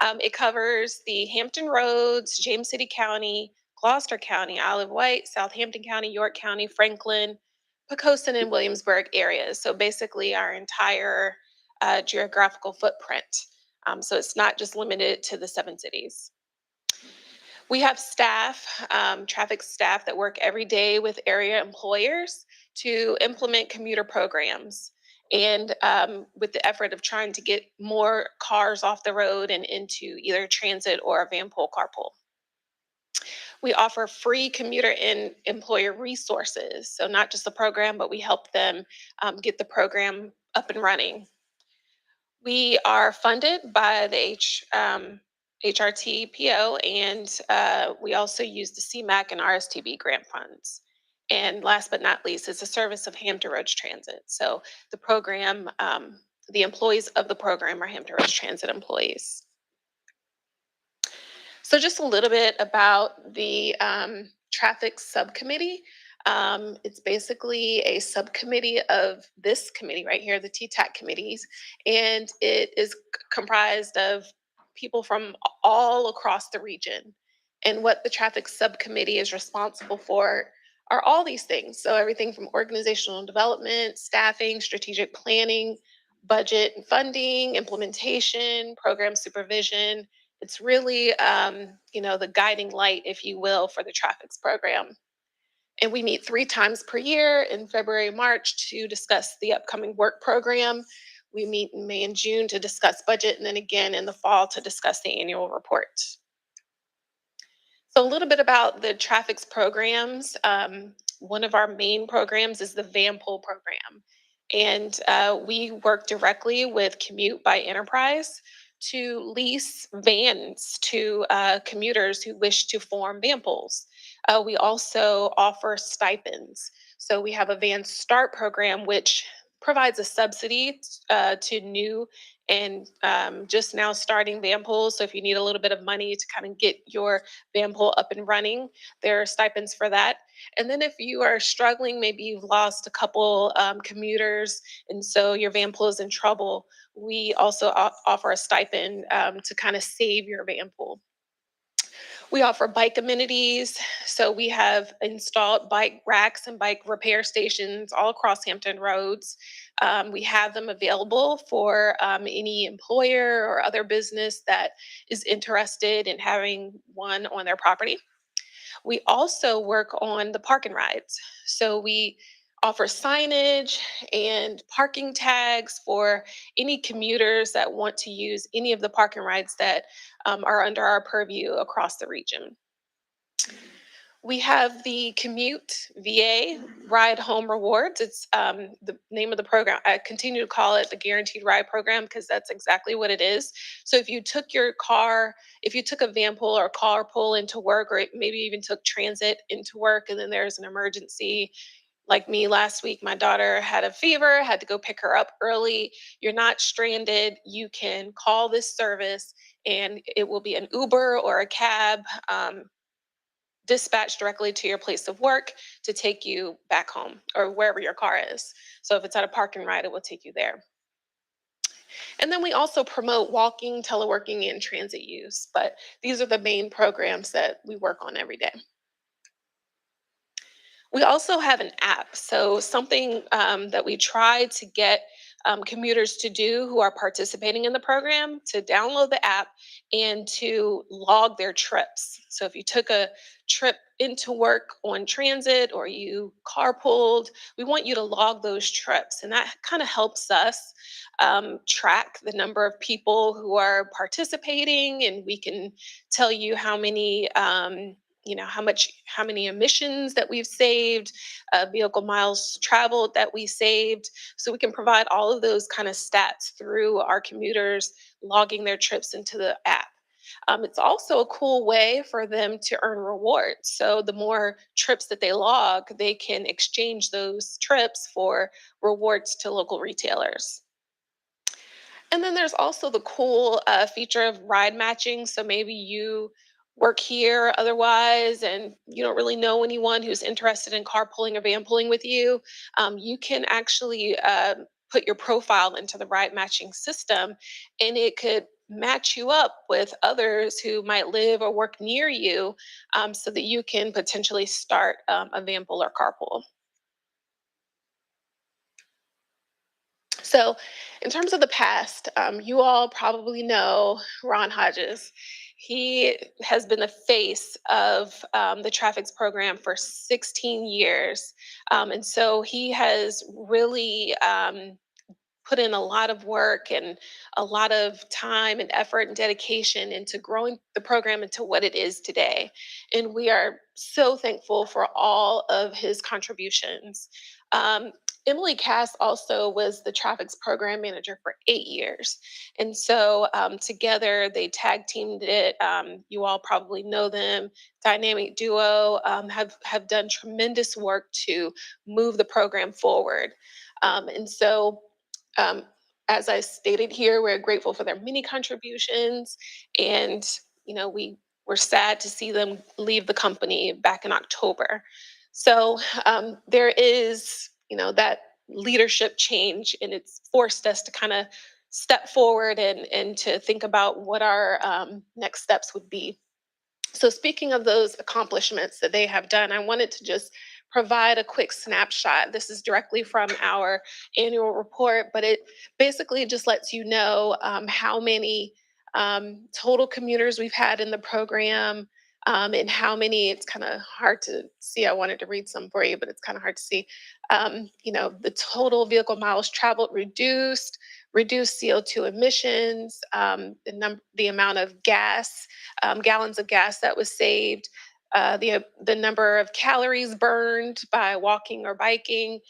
It covers the Hampton Roads, James City County, Gloucester County, Isle of Wight, Southampton County, York County, Franklin, Pocosin, and Williamsburg areas. So basically our entire geographical footprint. So it's not just limited to the 7 cities. We have staff, traffic staff that work every day with area employers to implement commuter programs and with the effort of trying to get more cars off the road and into either transit or a vanpool carpool. We offer free commuter and employer resources. So not just the program, but we help them get the program up and running. We are funded by the HRTPO, and we also use the CMAQ and RSTB grant funds. And last but not least, it's a service of Hampton Roads Transit. So the program, the employees of the program are Hampton Roads Transit employees. So just a little bit about the traffic subcommittee. It's basically a subcommittee of this committee right here, the TTAC committees, and it is comprised of people from all across the region. And what the traffic subcommittee is responsible for are all these things. So everything from organizational development, staffing, strategic planning, budget and funding, implementation, program supervision. It's really, the guiding light, if you will, for the traffics program. And we meet 3 times per year in February, March to discuss the upcoming work program. We meet in May and June to discuss budget, and then again in the fall to discuss the annual report. So a little bit about the traffics programs. One of our main programs is the vanpool program. And we work directly with Commute by Enterprise to lease vans to commuters who wish to form vanpools. We also offer stipends. So we have a Van Start program, which provides a subsidy to new and just now starting vanpools. So if you need a little bit of money to kind of get your vanpool up and running, there are stipends for that. And then if you are struggling, maybe you've lost a couple commuters, and so your vanpool is in trouble, we also offer a stipend to kind of save your vanpool. We offer bike amenities. So we have installed bike racks and bike repair stations all across Hampton roads. We have them available for any employer or other business that is interested in having one on their property. We also work on the park and rides. So we offer signage and parking tags for any commuters that want to use any of the park and rides that are under our purview across the region. We have the Commute VA Ride Home Rewards. It's the name of the program. I continue to call it the Guaranteed Ride Program because that's exactly what it is. So if you took your car, if you took a van pull or carpool into work, or maybe even took transit into work, and then there's an emergency, like me last week, my daughter had a fever, had to go pick her up early. You're not stranded. You can call this service, and it will be an Uber or a cab. Dispatch directly to your place of work to take you back home or wherever your car is. So if it's at a park and ride, it will take you there. And then we also promote walking, teleworking, and transit use. But these are the main programs that we work on every day. We also have an app. So something that we try to get commuters to do who are participating in the program to download the app and to log their trips. So if you took a trip into work on transit or you carpooled, we want you to log those trips. And that kind of helps us track the number of people who are participating, and we can tell you how many how many emissions that we've saved, vehicle miles traveled that we saved. So we can provide all of those kind of stats through our commuters logging their trips into the app. It's also a cool way for them to earn rewards. So the more trips that they log, they can exchange those trips for rewards to local retailers. And then there's also the cool feature of ride matching. So maybe you work here otherwise and you don't really know anyone who's interested in carpooling or van pulling with you. You can actually put your profile into the ride matching system, and it could match you up with others who might live or work near you, so that you can potentially start a van pull or carpool. So, in terms of the past, you all probably know Ron Hodges. He has been the face of the traffics program for 16 years. And so he has really put in a lot of work and a lot of time and effort and dedication into growing the program into what it is today. And we are so thankful for all of his contributions. Um, Emily Cass also was the traffics program manager for 8 years. And so together they tag teamed it. You all probably know them. Dynamic duo have done tremendous work to move the program forward. And so um, as I stated here, we're grateful for their many contributions, and we were sad to see them leave the company back in October. So there is, that leadership change, and it's forced us to kind of step forward and to think about what our next steps would be. So, speaking of those accomplishments that they have done, I wanted to just provide a quick snapshot. This is directly from our annual report, but it basically just lets you know how many total commuters we've had in the program, and how many. It's kind of hard to see. I wanted to read some for you, but it's kind of hard to see. The total vehicle miles traveled reduced CO2 emissions, the amount of gas, gallons of gas that was saved, the number of calories burned by walking or biking.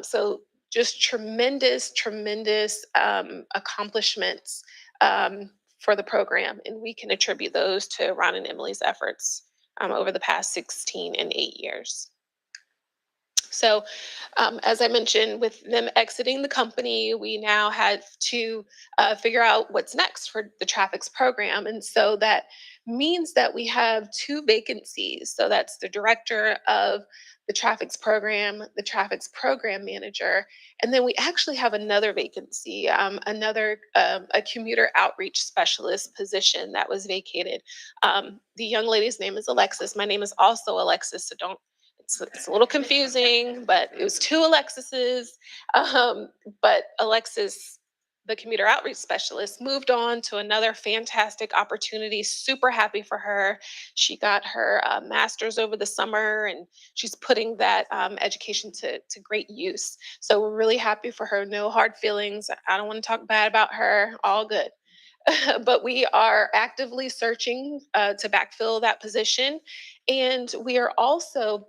So just tremendous accomplishments for the program, and we can attribute those to Ron and Emily's efforts over the past 16 and 8 years. So, as I mentioned, with them exiting the company, we now had to figure out what's next for the traffics program. And so that means that we have two vacancies. So that's the director of the traffics program, the traffics program manager, and then we actually have another vacancy, another a commuter outreach specialist position that was vacated. The young lady's name is Alexis. My name is also Alexis, so don't it's a little confusing, but it was two Alexises. But Alexis, the commuter outreach specialist, moved on to another fantastic opportunity. Super happy for her. She got her master's over the summer, and she's putting that education to great use. So we're really happy for her. No hard feelings. I don't want to talk bad about her. All good. But we are actively searching to backfill that position. And we are also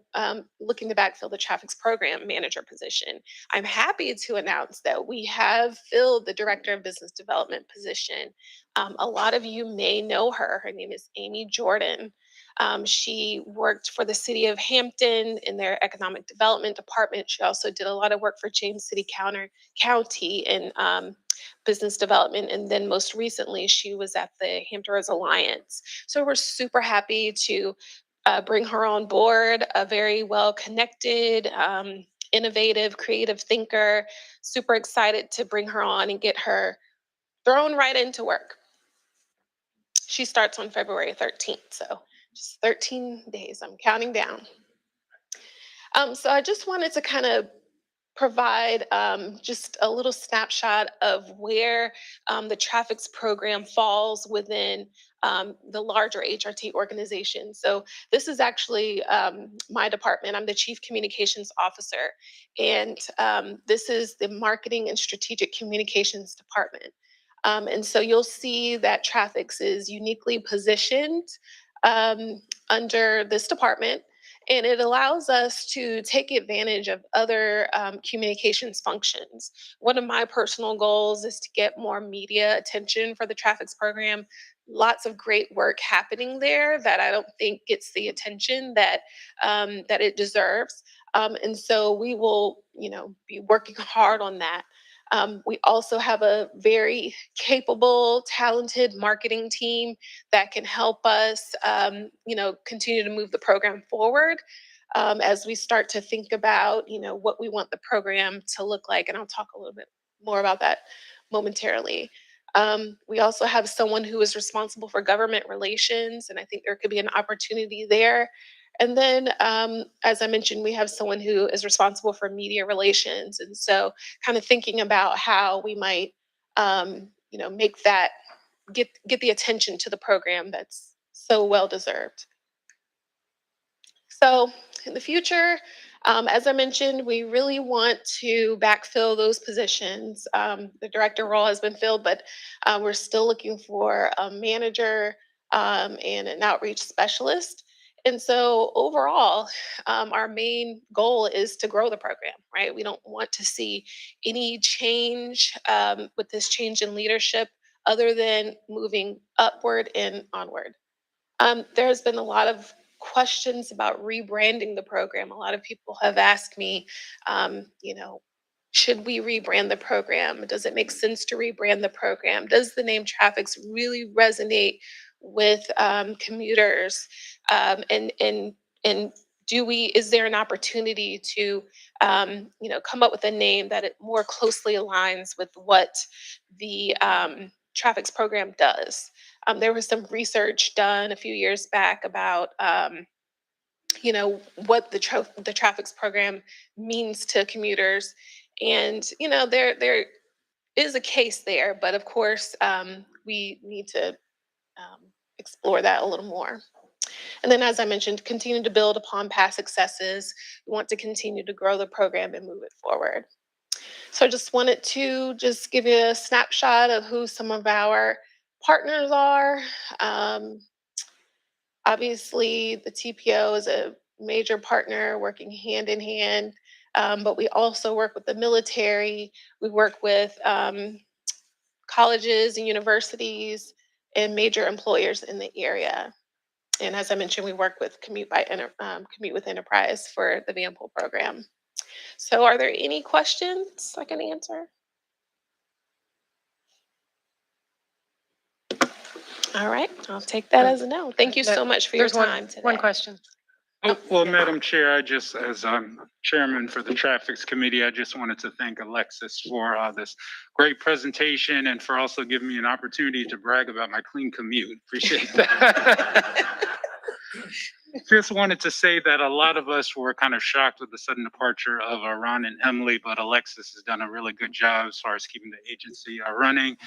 looking to backfill the traffics program manager position. I'm happy to announce that we have filled the director of business development position. A lot of you may know her. Her name is Amy Jordan. She worked for the city of Hampton in their economic development department. She also did a lot of work for James City County in business development. And then most recently, she was at the Hampton Roads Alliance. So we're super happy to bring her on board, a very well connected, innovative, creative thinker. Super excited to bring her on and get her thrown right into work. She starts on February 13th. So just 13 days. I'm counting down. So I just wanted to kind of provide just a little snapshot of where the traffics program falls within the larger HRT organization. So this is actually my department. I'm the Chief Communications Officer, and this is the Marketing and Strategic Communications Department. And so you'll see that traffics is uniquely positioned um, under this department, and it allows us to take advantage of other communications functions. One of my personal goals is to get more media attention for the traffics program. Lots of great work happening there that I don't think gets the attention that that it deserves. And so we will, be working hard on that. We also have a very capable, talented marketing team that can help us, continue to move the program forward as we start to think about, what we want the program to look like. And I'll talk a little bit more about that momentarily. We also have someone who is responsible for government relations, and I think there could be an opportunity there. And then, as I mentioned, we have someone who is responsible for media relations. And so, kind of thinking about how we might, make that get the attention to the program that's so well deserved. So in the future, as I mentioned, we really want to backfill those positions. The director role has been filled, but we're still looking for a manager and an outreach specialist. And so overall, our main goal is to grow the program, right? We don't want to see any change with this change in leadership other than moving upward and onward. There has been a lot of questions about rebranding the program. A lot of people have asked me, should we rebrand the program? Does it make sense to rebrand the program? Does the name Traffics really resonate with commuters? And is there an opportunity to come up with a name that it more closely aligns with what the Traffics program does? There was some research done a few years back about, what the traffics program means to commuters, and there is a case there, but of course, we need to explore that a little more. And then, as I mentioned, continue to build upon past successes. We want to continue to grow the program and move it forward. So I just wanted to just give you a snapshot of who some of our partners are. Um, Obviously, the TPO is a major partner working hand in hand, but we also work with the military. We work with colleges and universities and major employers in the area. And as I mentioned, we work with Commute with Enterprise for the Van Pool program. So are there any questions I can answer? All right, I'll take that as a no. Thank you so much for your There's one- time today. One question. Oh, well, Madam Chair, I just, as chairman for the Traffics Committee, I just wanted to thank Alexis for this great presentation and for also giving me an opportunity to brag about my clean commute. Appreciate that. Just wanted to say that a lot of us were kind of shocked with the sudden departure of Ron and Emily, but Alexis has done a really good job as far as keeping the agency running.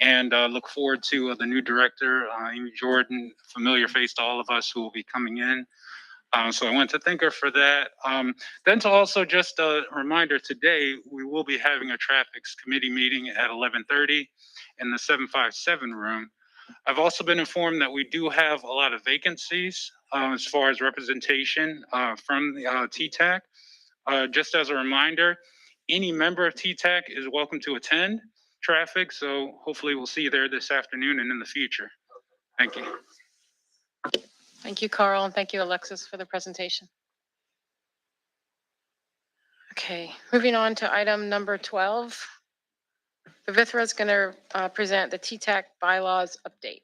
And look forward to the new director, Amy Jordan, familiar face to all of us who will be coming in. So I want to thank her for that. Then to also just a reminder, today we will be having a traffics committee meeting at 11:30 in the 757 room. I've also been informed that we do have a lot of vacancies as far as representation from the TTAC. Just as a reminder, any member of TTAC is welcome to attend traffic. So hopefully we'll see you there this afternoon and in the future. Thank you. Thank you, Carl, and thank you, Alexis, for the presentation. Okay, moving on to item number 12. Pavithra is going to present the TTAC bylaws update.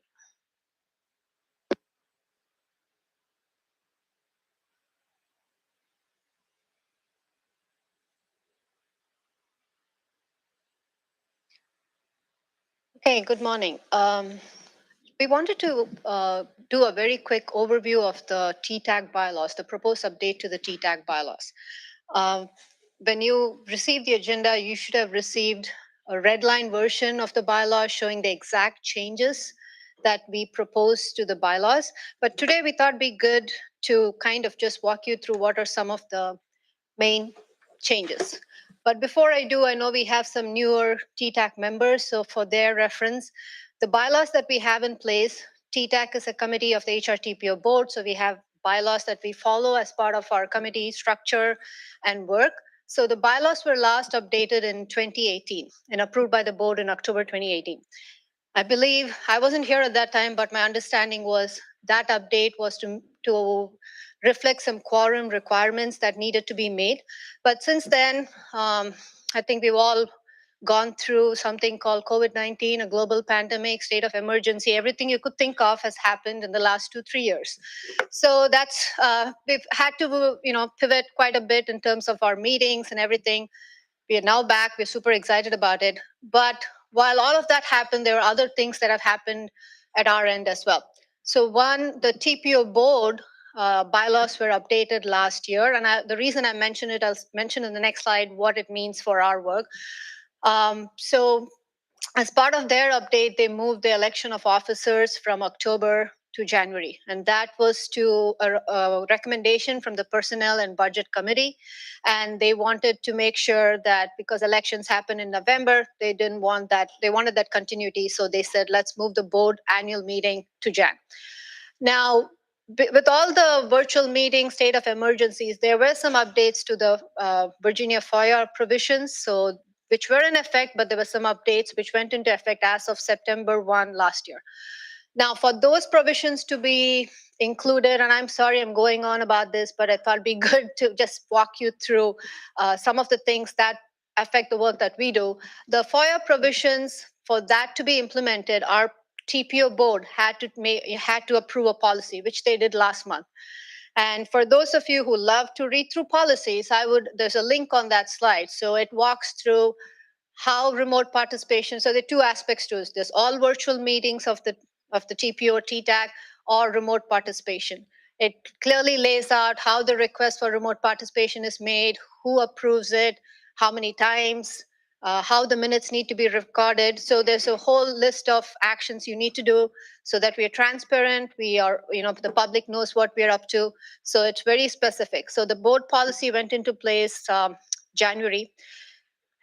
Okay, good morning. We wanted to do a very quick overview of the TTAC bylaws, the proposed update to the TTAC bylaws. When you received the agenda, you should have received a red line version of the bylaws showing the exact changes that we proposed to the bylaws. But today we thought it'd be good to kind of just walk you through what are some of the main changes. But before I do, I know we have some newer TTAC members, so for their reference, the bylaws that we have in place, TTAC is a committee of the HRTPO board, so we have bylaws that we follow as part of our committee structure and work. So the bylaws were last updated in 2018 and approved by the board in October 2018. I believe, I wasn't here at that time, but my understanding was that update was to reflect some quorum requirements that needed to be made. But since then, I think we've all gone through something called COVID-19, a global pandemic, state of emergency. Everything you could think of has happened in the last 2-3 years. So that's, we've had to, pivot quite a bit in terms of our meetings and everything. We are now back. We're super excited about it. But while all of that happened, there are other things that have happened at our end as well. So one, the TPO board bylaws were updated last year. And the reason I mention it, I'll mention in the next slide what it means for our work. So as part of their update, they moved the election of officers from October to January. And that was to a recommendation from the Personnel and Budget Committee. And they wanted to make sure that because elections happen in November, they didn't want that, they wanted that continuity. So they said, let's move the board annual meeting to Jan. Now, with all the virtual meetings, state of emergencies, there were some updates to the Virginia FOIA provisions. So which were in effect, but there were some updates which went into effect as of September 1 last year. Now, for those provisions to be included, and I'm sorry I'm going on about this, but I thought it'd be good to just walk you through some of the things that affect the work that we do. The FOIA provisions, for that to be implemented, our TPO board had to approve a policy, which they did last month. And for those of you who love to read through policies, there's a link on that slide. So it walks through how remote participation, so there are two aspects to it. There's all virtual meetings of the TPO TTAC or remote participation. It clearly lays out how the request for remote participation is made, who approves it, how many times, how the minutes need to be recorded. So there's a whole list of actions you need to do so that we are transparent, we are, the public knows what we're up to. So it's very specific. So the board policy went into place January.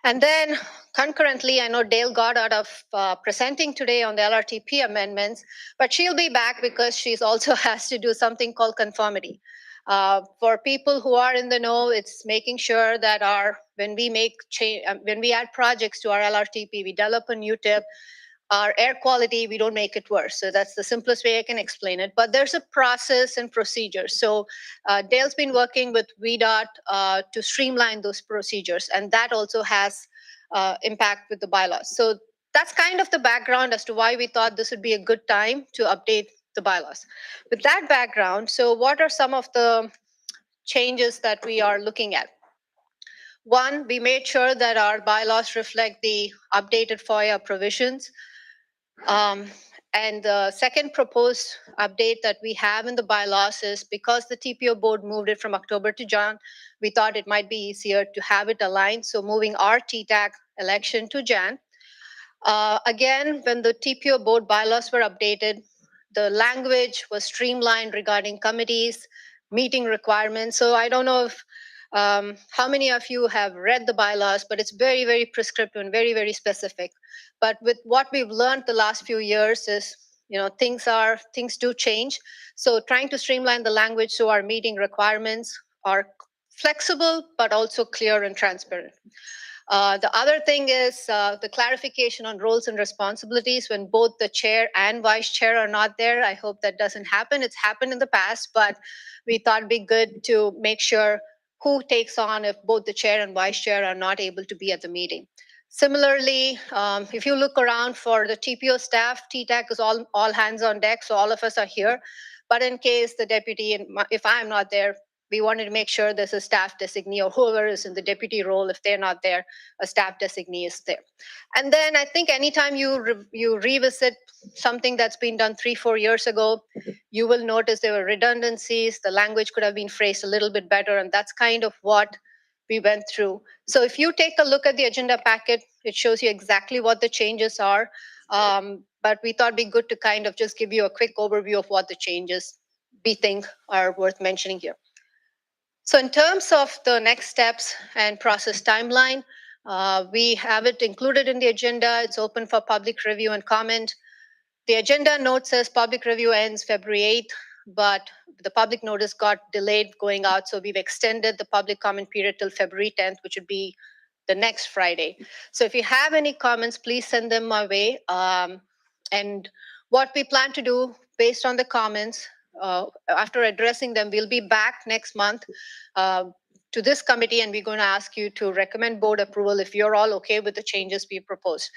And then concurrently, I know Dale got out of presenting today on the LRTP amendments, but she'll be back because she's also has to do something called conformity. For people who are in the know, it's making sure that when we add projects to our LRTP, we develop a new tip. our air quality, we don't make it worse. So that's the simplest way I can explain it. But there's a process and procedure. So Dale's been working with VDOT to streamline those procedures, and that also has impact with the bylaws. So that's kind of the background as to why we thought this would be a good time to update the bylaws. With that background, so what are some of the changes that we are looking at? One, we made sure that our bylaws reflect the updated FOIA provisions. And the second proposed update that we have in the bylaws is because the TPO board moved it from October to Jan, we thought it might be easier to have it aligned. So moving our TTAC election to Jan. Again, when the TPO board bylaws were updated, the language was streamlined regarding committees, meeting requirements. So I don't know if how many of you have read the bylaws, but it's very, very prescriptive and very, very specific. But with what we've learned the last few years is, things do change. So trying to streamline the language so our meeting requirements are flexible, but also clear and transparent. The other thing is the clarification on roles and responsibilities when both the chair and vice chair are not there. I hope that doesn't happen. It's happened in the past, but we thought it'd be good to make sure who takes on if both the chair and vice chair are not able to be at the meeting. Similarly, if you look around for the TPO staff, TTAC is all hands on deck, so all of us are here. But in case the deputy, and if I'm not there, we wanted to make sure there's a staff designee or whoever is in the deputy role. If they're not there, a staff designee is there. And then I think anytime you revisit something that's been done 3-4 years ago, you will notice there were redundancies. The language could have been phrased a little bit better, and that's kind of what we went through. So if you take a look at the agenda packet, it shows you exactly what the changes are. But we thought it'd be good to kind of just give you a quick overview of what the changes we think are worth mentioning here. So in terms of the next steps and process timeline, we have it included in the agenda. It's open for public review and comment. The agenda note says public review ends February 8th, but the public notice got delayed going out, so we've extended the public comment period till February 10th, which would be the next Friday. So if you have any comments, please send them my way. And what we plan to do based on the comments, after addressing them, we'll be back next month to this committee, and we're going to ask you to recommend board approval if you're all okay with the changes we proposed.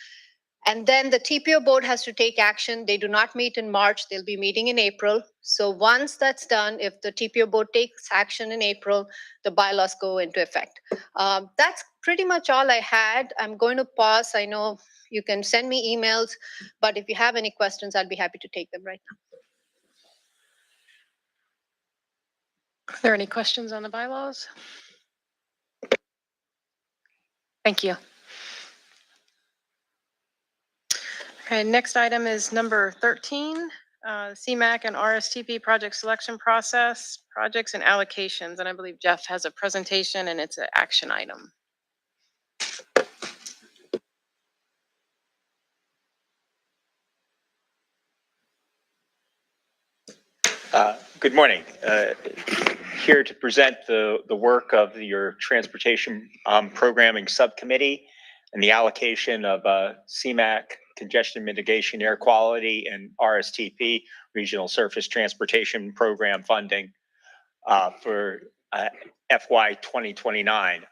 And then the TPO board has to take action. They do not meet in March. They'll be meeting in April. So once that's done, if the TPO board takes action in April, the bylaws go into effect. That's pretty much all I had. I'm going to pause. I know you can send me emails, but if you have any questions, I'd be happy to take them right now. Are there any questions on the bylaws? Thank you. Okay, next item is number 13, CMAC and RSTP project selection process, projects and allocations. And I believe Jeff has a presentation and it's an action item. Good morning. Here to present the work of your transportation programming subcommittee and the allocation of CMAC, congestion mitigation, air quality, and RSTP, regional surface transportation program funding for FY 2029.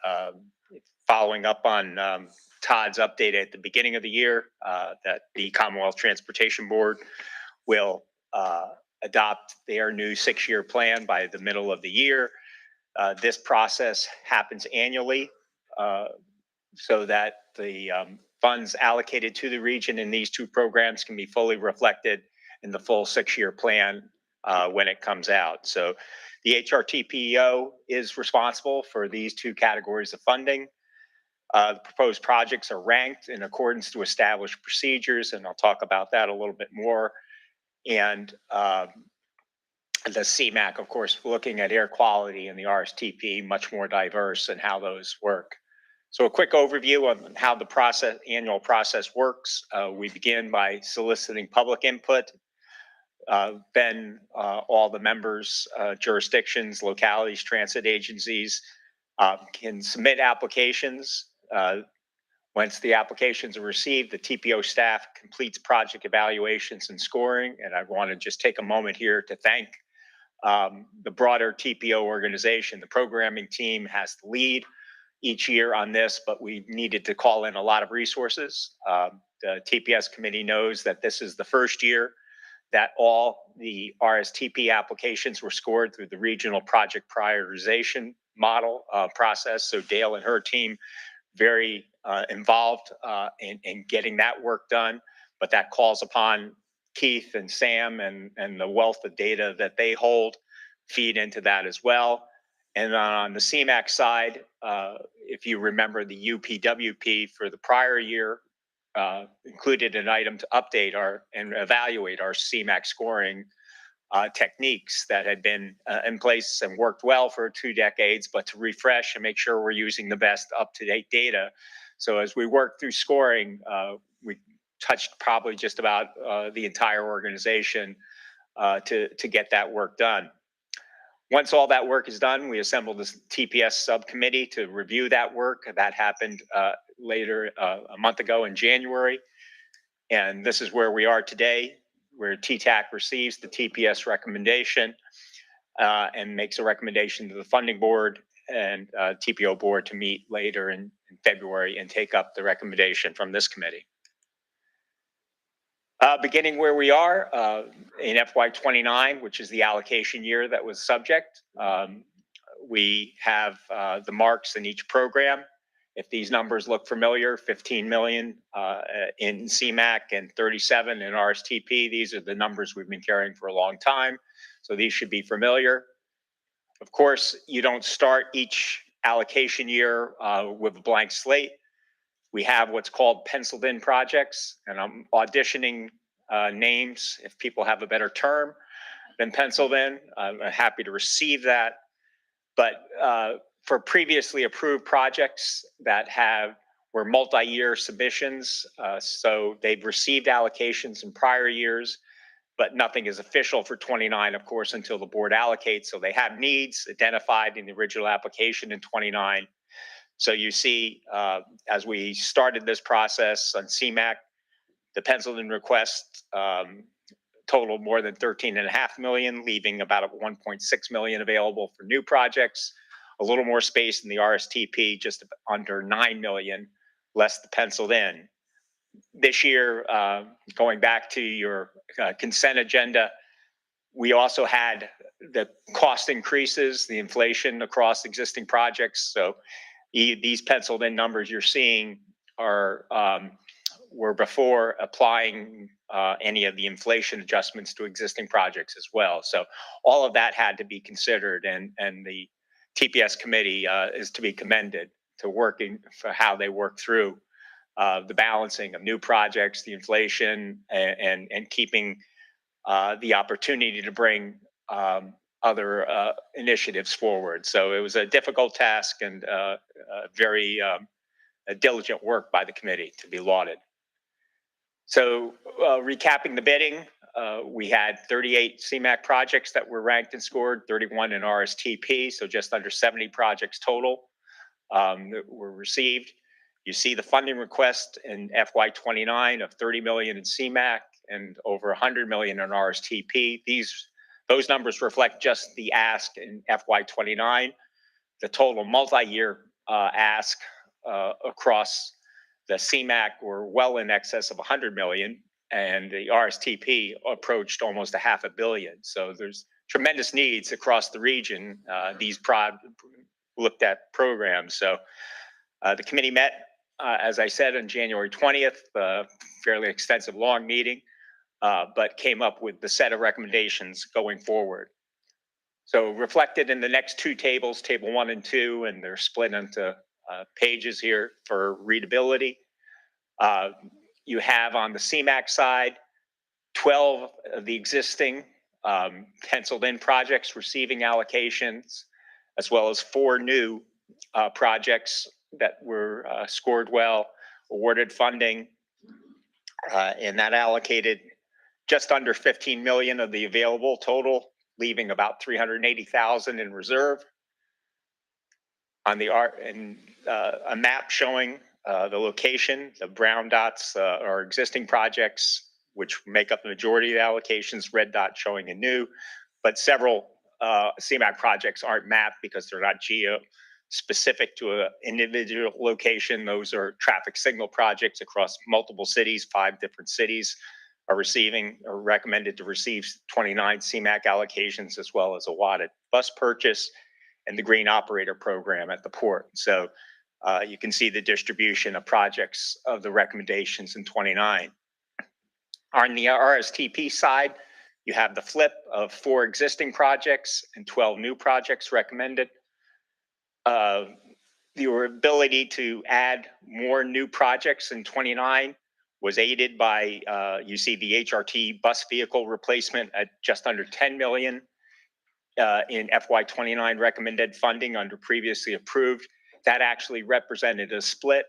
Following up on Todd's update at the beginning of the year that the Commonwealth Transportation Board will adopt their new 6-year plan by the middle of the year. This process happens annually so that the funds allocated to the region in these two programs can be fully reflected in the full 6-year plan when it comes out. So the HRTPO is responsible for these two categories of funding. The proposed projects are ranked in accordance to established procedures, and I'll talk about that a little bit more. And the CMAC, of course, looking at air quality, and the RSTP, much more diverse in how those work. So a quick overview on how the annual process works. We begin by soliciting public input. Then all the members, jurisdictions, localities, transit agencies can submit applications. Once the applications are received, the TPO staff completes project evaluations and scoring. And I want to just take a moment here to thank the broader TPO organization. The programming team has the lead each year on this, but we needed to call in a lot of resources. The TPS committee knows that this is the first year that all the RSTP applications were scored through the regional project prioritization model process. So Dale and her team very involved in getting that work done, but that calls upon Keith and Sam and the wealth of data that they hold feed into that as well. And on the CMAQ side, if you remember, the UPWP for the prior year included an item to update and evaluate our CMAQ scoring techniques that had been in place and worked well for 2 decades, but to refresh and make sure we're using the best up-to-date data. So as we work through scoring, we touched probably just about the entire organization to get that work done. Once all that work is done, we assembled this TPS subcommittee to review that work. That happened later a month ago in January. And this is where we are today, where TTAC receives the TPS recommendation and makes a recommendation to the funding board and TPO board to meet later in February and take up the recommendation from this committee. Beginning where we are in FY29, which is the allocation year that was subject, we have the marks in each program. If these numbers look familiar, 15 million in CMAQ and 37 in RSTP, these are the numbers we've been carrying for a long time. So these should be familiar. Of course, you don't start each allocation year with a blank slate. We have what's called penciled in projects, and I'm auditioning names if people have a better term than penciled in. I'm happy to receive that. But for previously approved projects that were multi-year submissions, so they've received allocations in prior years, but nothing is official for 29, of course, until the board allocates. So they have needs identified in the original application in 29. So you see, as we started this process on CMAQ, the penciled in request totaled more than 13.5 million, leaving about 1.6 million available for new projects. A little more space in the RSTP, just under 9 million, less the penciled in. This year, going back to your consent agenda, we also had the cost increases, the inflation across existing projects. So these penciled in numbers you're seeing were before applying any of the inflation adjustments to existing projects as well. So all of that had to be considered, and the TPS committee is to be commended to working for how they work through the balancing of new projects, the inflation, and keeping the opportunity to bring other initiatives forward. So it was a difficult task and very diligent work by the committee, to be lauded. So recapping the bidding, we had 38 CMAQ projects that were ranked and scored, 31 in RSTP, so just under 70 projects total that were received. You see the funding request in FY29 of 30 million in CMAQ and over 100 million in RSTP. Those numbers reflect just the ask in FY29. The total multi-year ask across the CMAQ were well in excess of 100 million, and the RSTP approached almost $500 million. So there's tremendous needs across the region. These looked at programs. So the committee met, as I said, on January 20th, fairly extensive, long meeting, but came up with the set of recommendations going forward. So reflected in the next two tables, table 1 and 2, and they're split into pages here for readability. You have on the CMAQ side, 12 of the existing penciled in projects receiving allocations, as well as 4 new projects that were scored well, awarded funding, and that allocated just under 15 million of the available total, leaving about 380,000 in reserve. On the a map showing the location, the brown dots are existing projects, which make up the majority of the allocations, red dot showing a new, but several CMAQ projects aren't mapped because they're not geo specific to an individual location. Those are traffic signal projects across multiple cities. 5 different cities are receiving or recommended to receive 29 CMAQ allocations, as well as a Watted bus purchase and the green operator program at the port. So you can see the distribution of projects of the recommendations in 29. On the RSTP side, you have the flip of 4 existing projects and 12 new projects recommended. Your ability to add more new projects in 29 was aided by, you see the HRT bus vehicle replacement at just under 10 million in FY29 recommended funding under previously approved. That actually represented a split,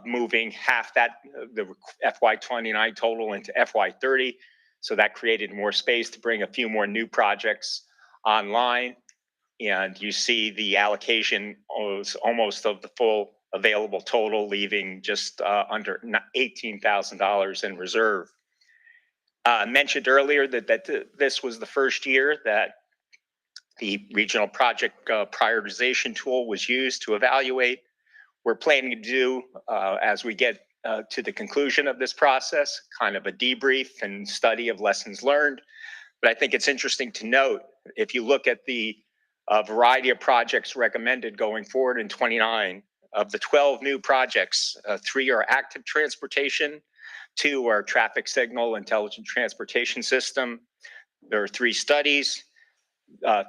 moving half that, the FY29 total into FY30. So that created more space to bring a few more new projects online. And you see the allocation was almost of the full available total, leaving just under $18,000 in reserve. I mentioned earlier that this was the first year that the regional project prioritization tool was used to evaluate. We're planning to do, as we get to the conclusion of this process, kind of a debrief and study of lessons learned. But I think it's interesting to note, if you look at the variety of projects recommended going forward in 29, of the 12 new projects, 3 are active transportation, 2 are traffic signal intelligent transportation system. There are 3 studies,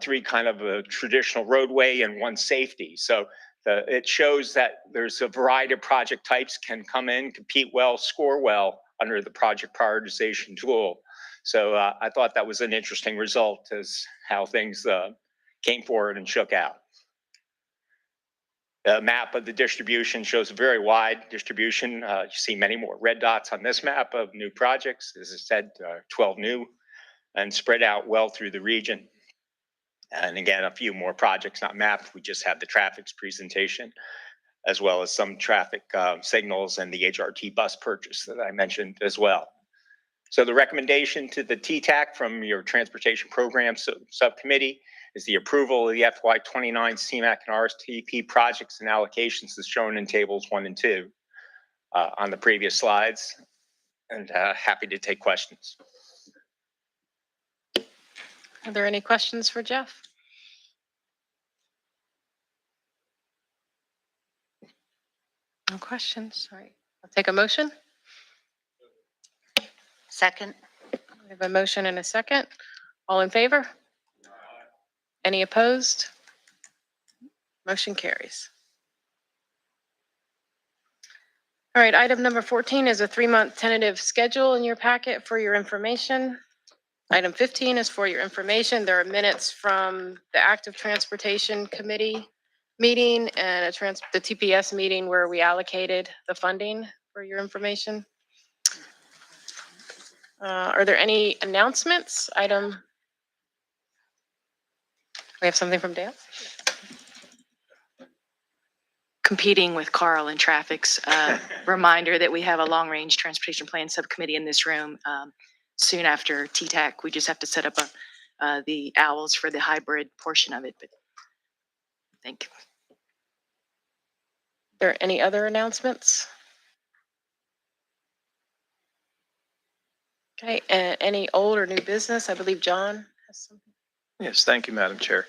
3 kind of a traditional roadway, and 1 safety. So it shows that there's a variety of project types can come in, compete well, score well under the project prioritization tool. So I thought that was an interesting result as how things came forward and shook out. The map of the distribution shows a very wide distribution. You see many more red dots on this map of new projects. As I said, 12 new and spread out well through the region. And again, a few more projects not mapped. We just have the traffic's presentation, as well as some traffic signals and the HRT bus purchase that I mentioned as well. So the recommendation to the TTAC from your Transportation Program Subcommittee is the approval of the FY29 CMAQ and RSTP projects and allocations as shown in tables 1 and 2 on the previous slides. And happy to take questions. Are there any questions for Jeff? No questions. All right. I'll take a motion. Second. We have a motion and a second. All in favor? Any opposed? Motion carries. All right, item number 14 is a 3-month tentative schedule in your packet for your information. Item 15 is for your information. There are minutes from the Active Transportation Committee meeting and the TPS meeting where we allocated the funding for your information. Are there any announcements? We have something from Dale? Competing with Carl and traffic's reminder that we have a long-range transportation plan subcommittee in this room soon after TTAC. We just have to set up the owls for the hybrid portion of it. But thank you. Are there any other announcements? Okay, any old or new business? I believe John has something. Yes, thank you, Madam Chair.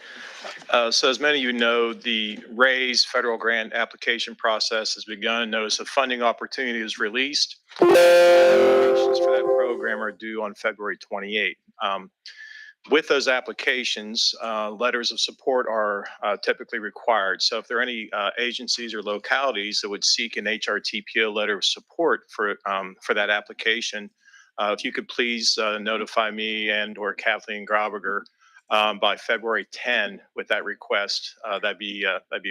So as many of you know, the RAISE federal grant application process has begun. Notice of funding opportunity is released. Applications for that program are due on February 28th. With those applications, letters of support are typically required. So if there are any agencies or localities that would seek an HRTPO letter of support for that application, if you could please notify me and or Kathleen Grabiger by February 10 with that request, that'd be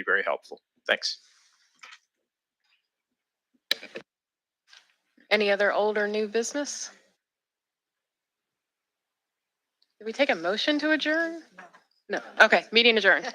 very helpful. Thanks. Any other old or new business? Did we take a motion to adjourn? No. Okay, meeting adjourned.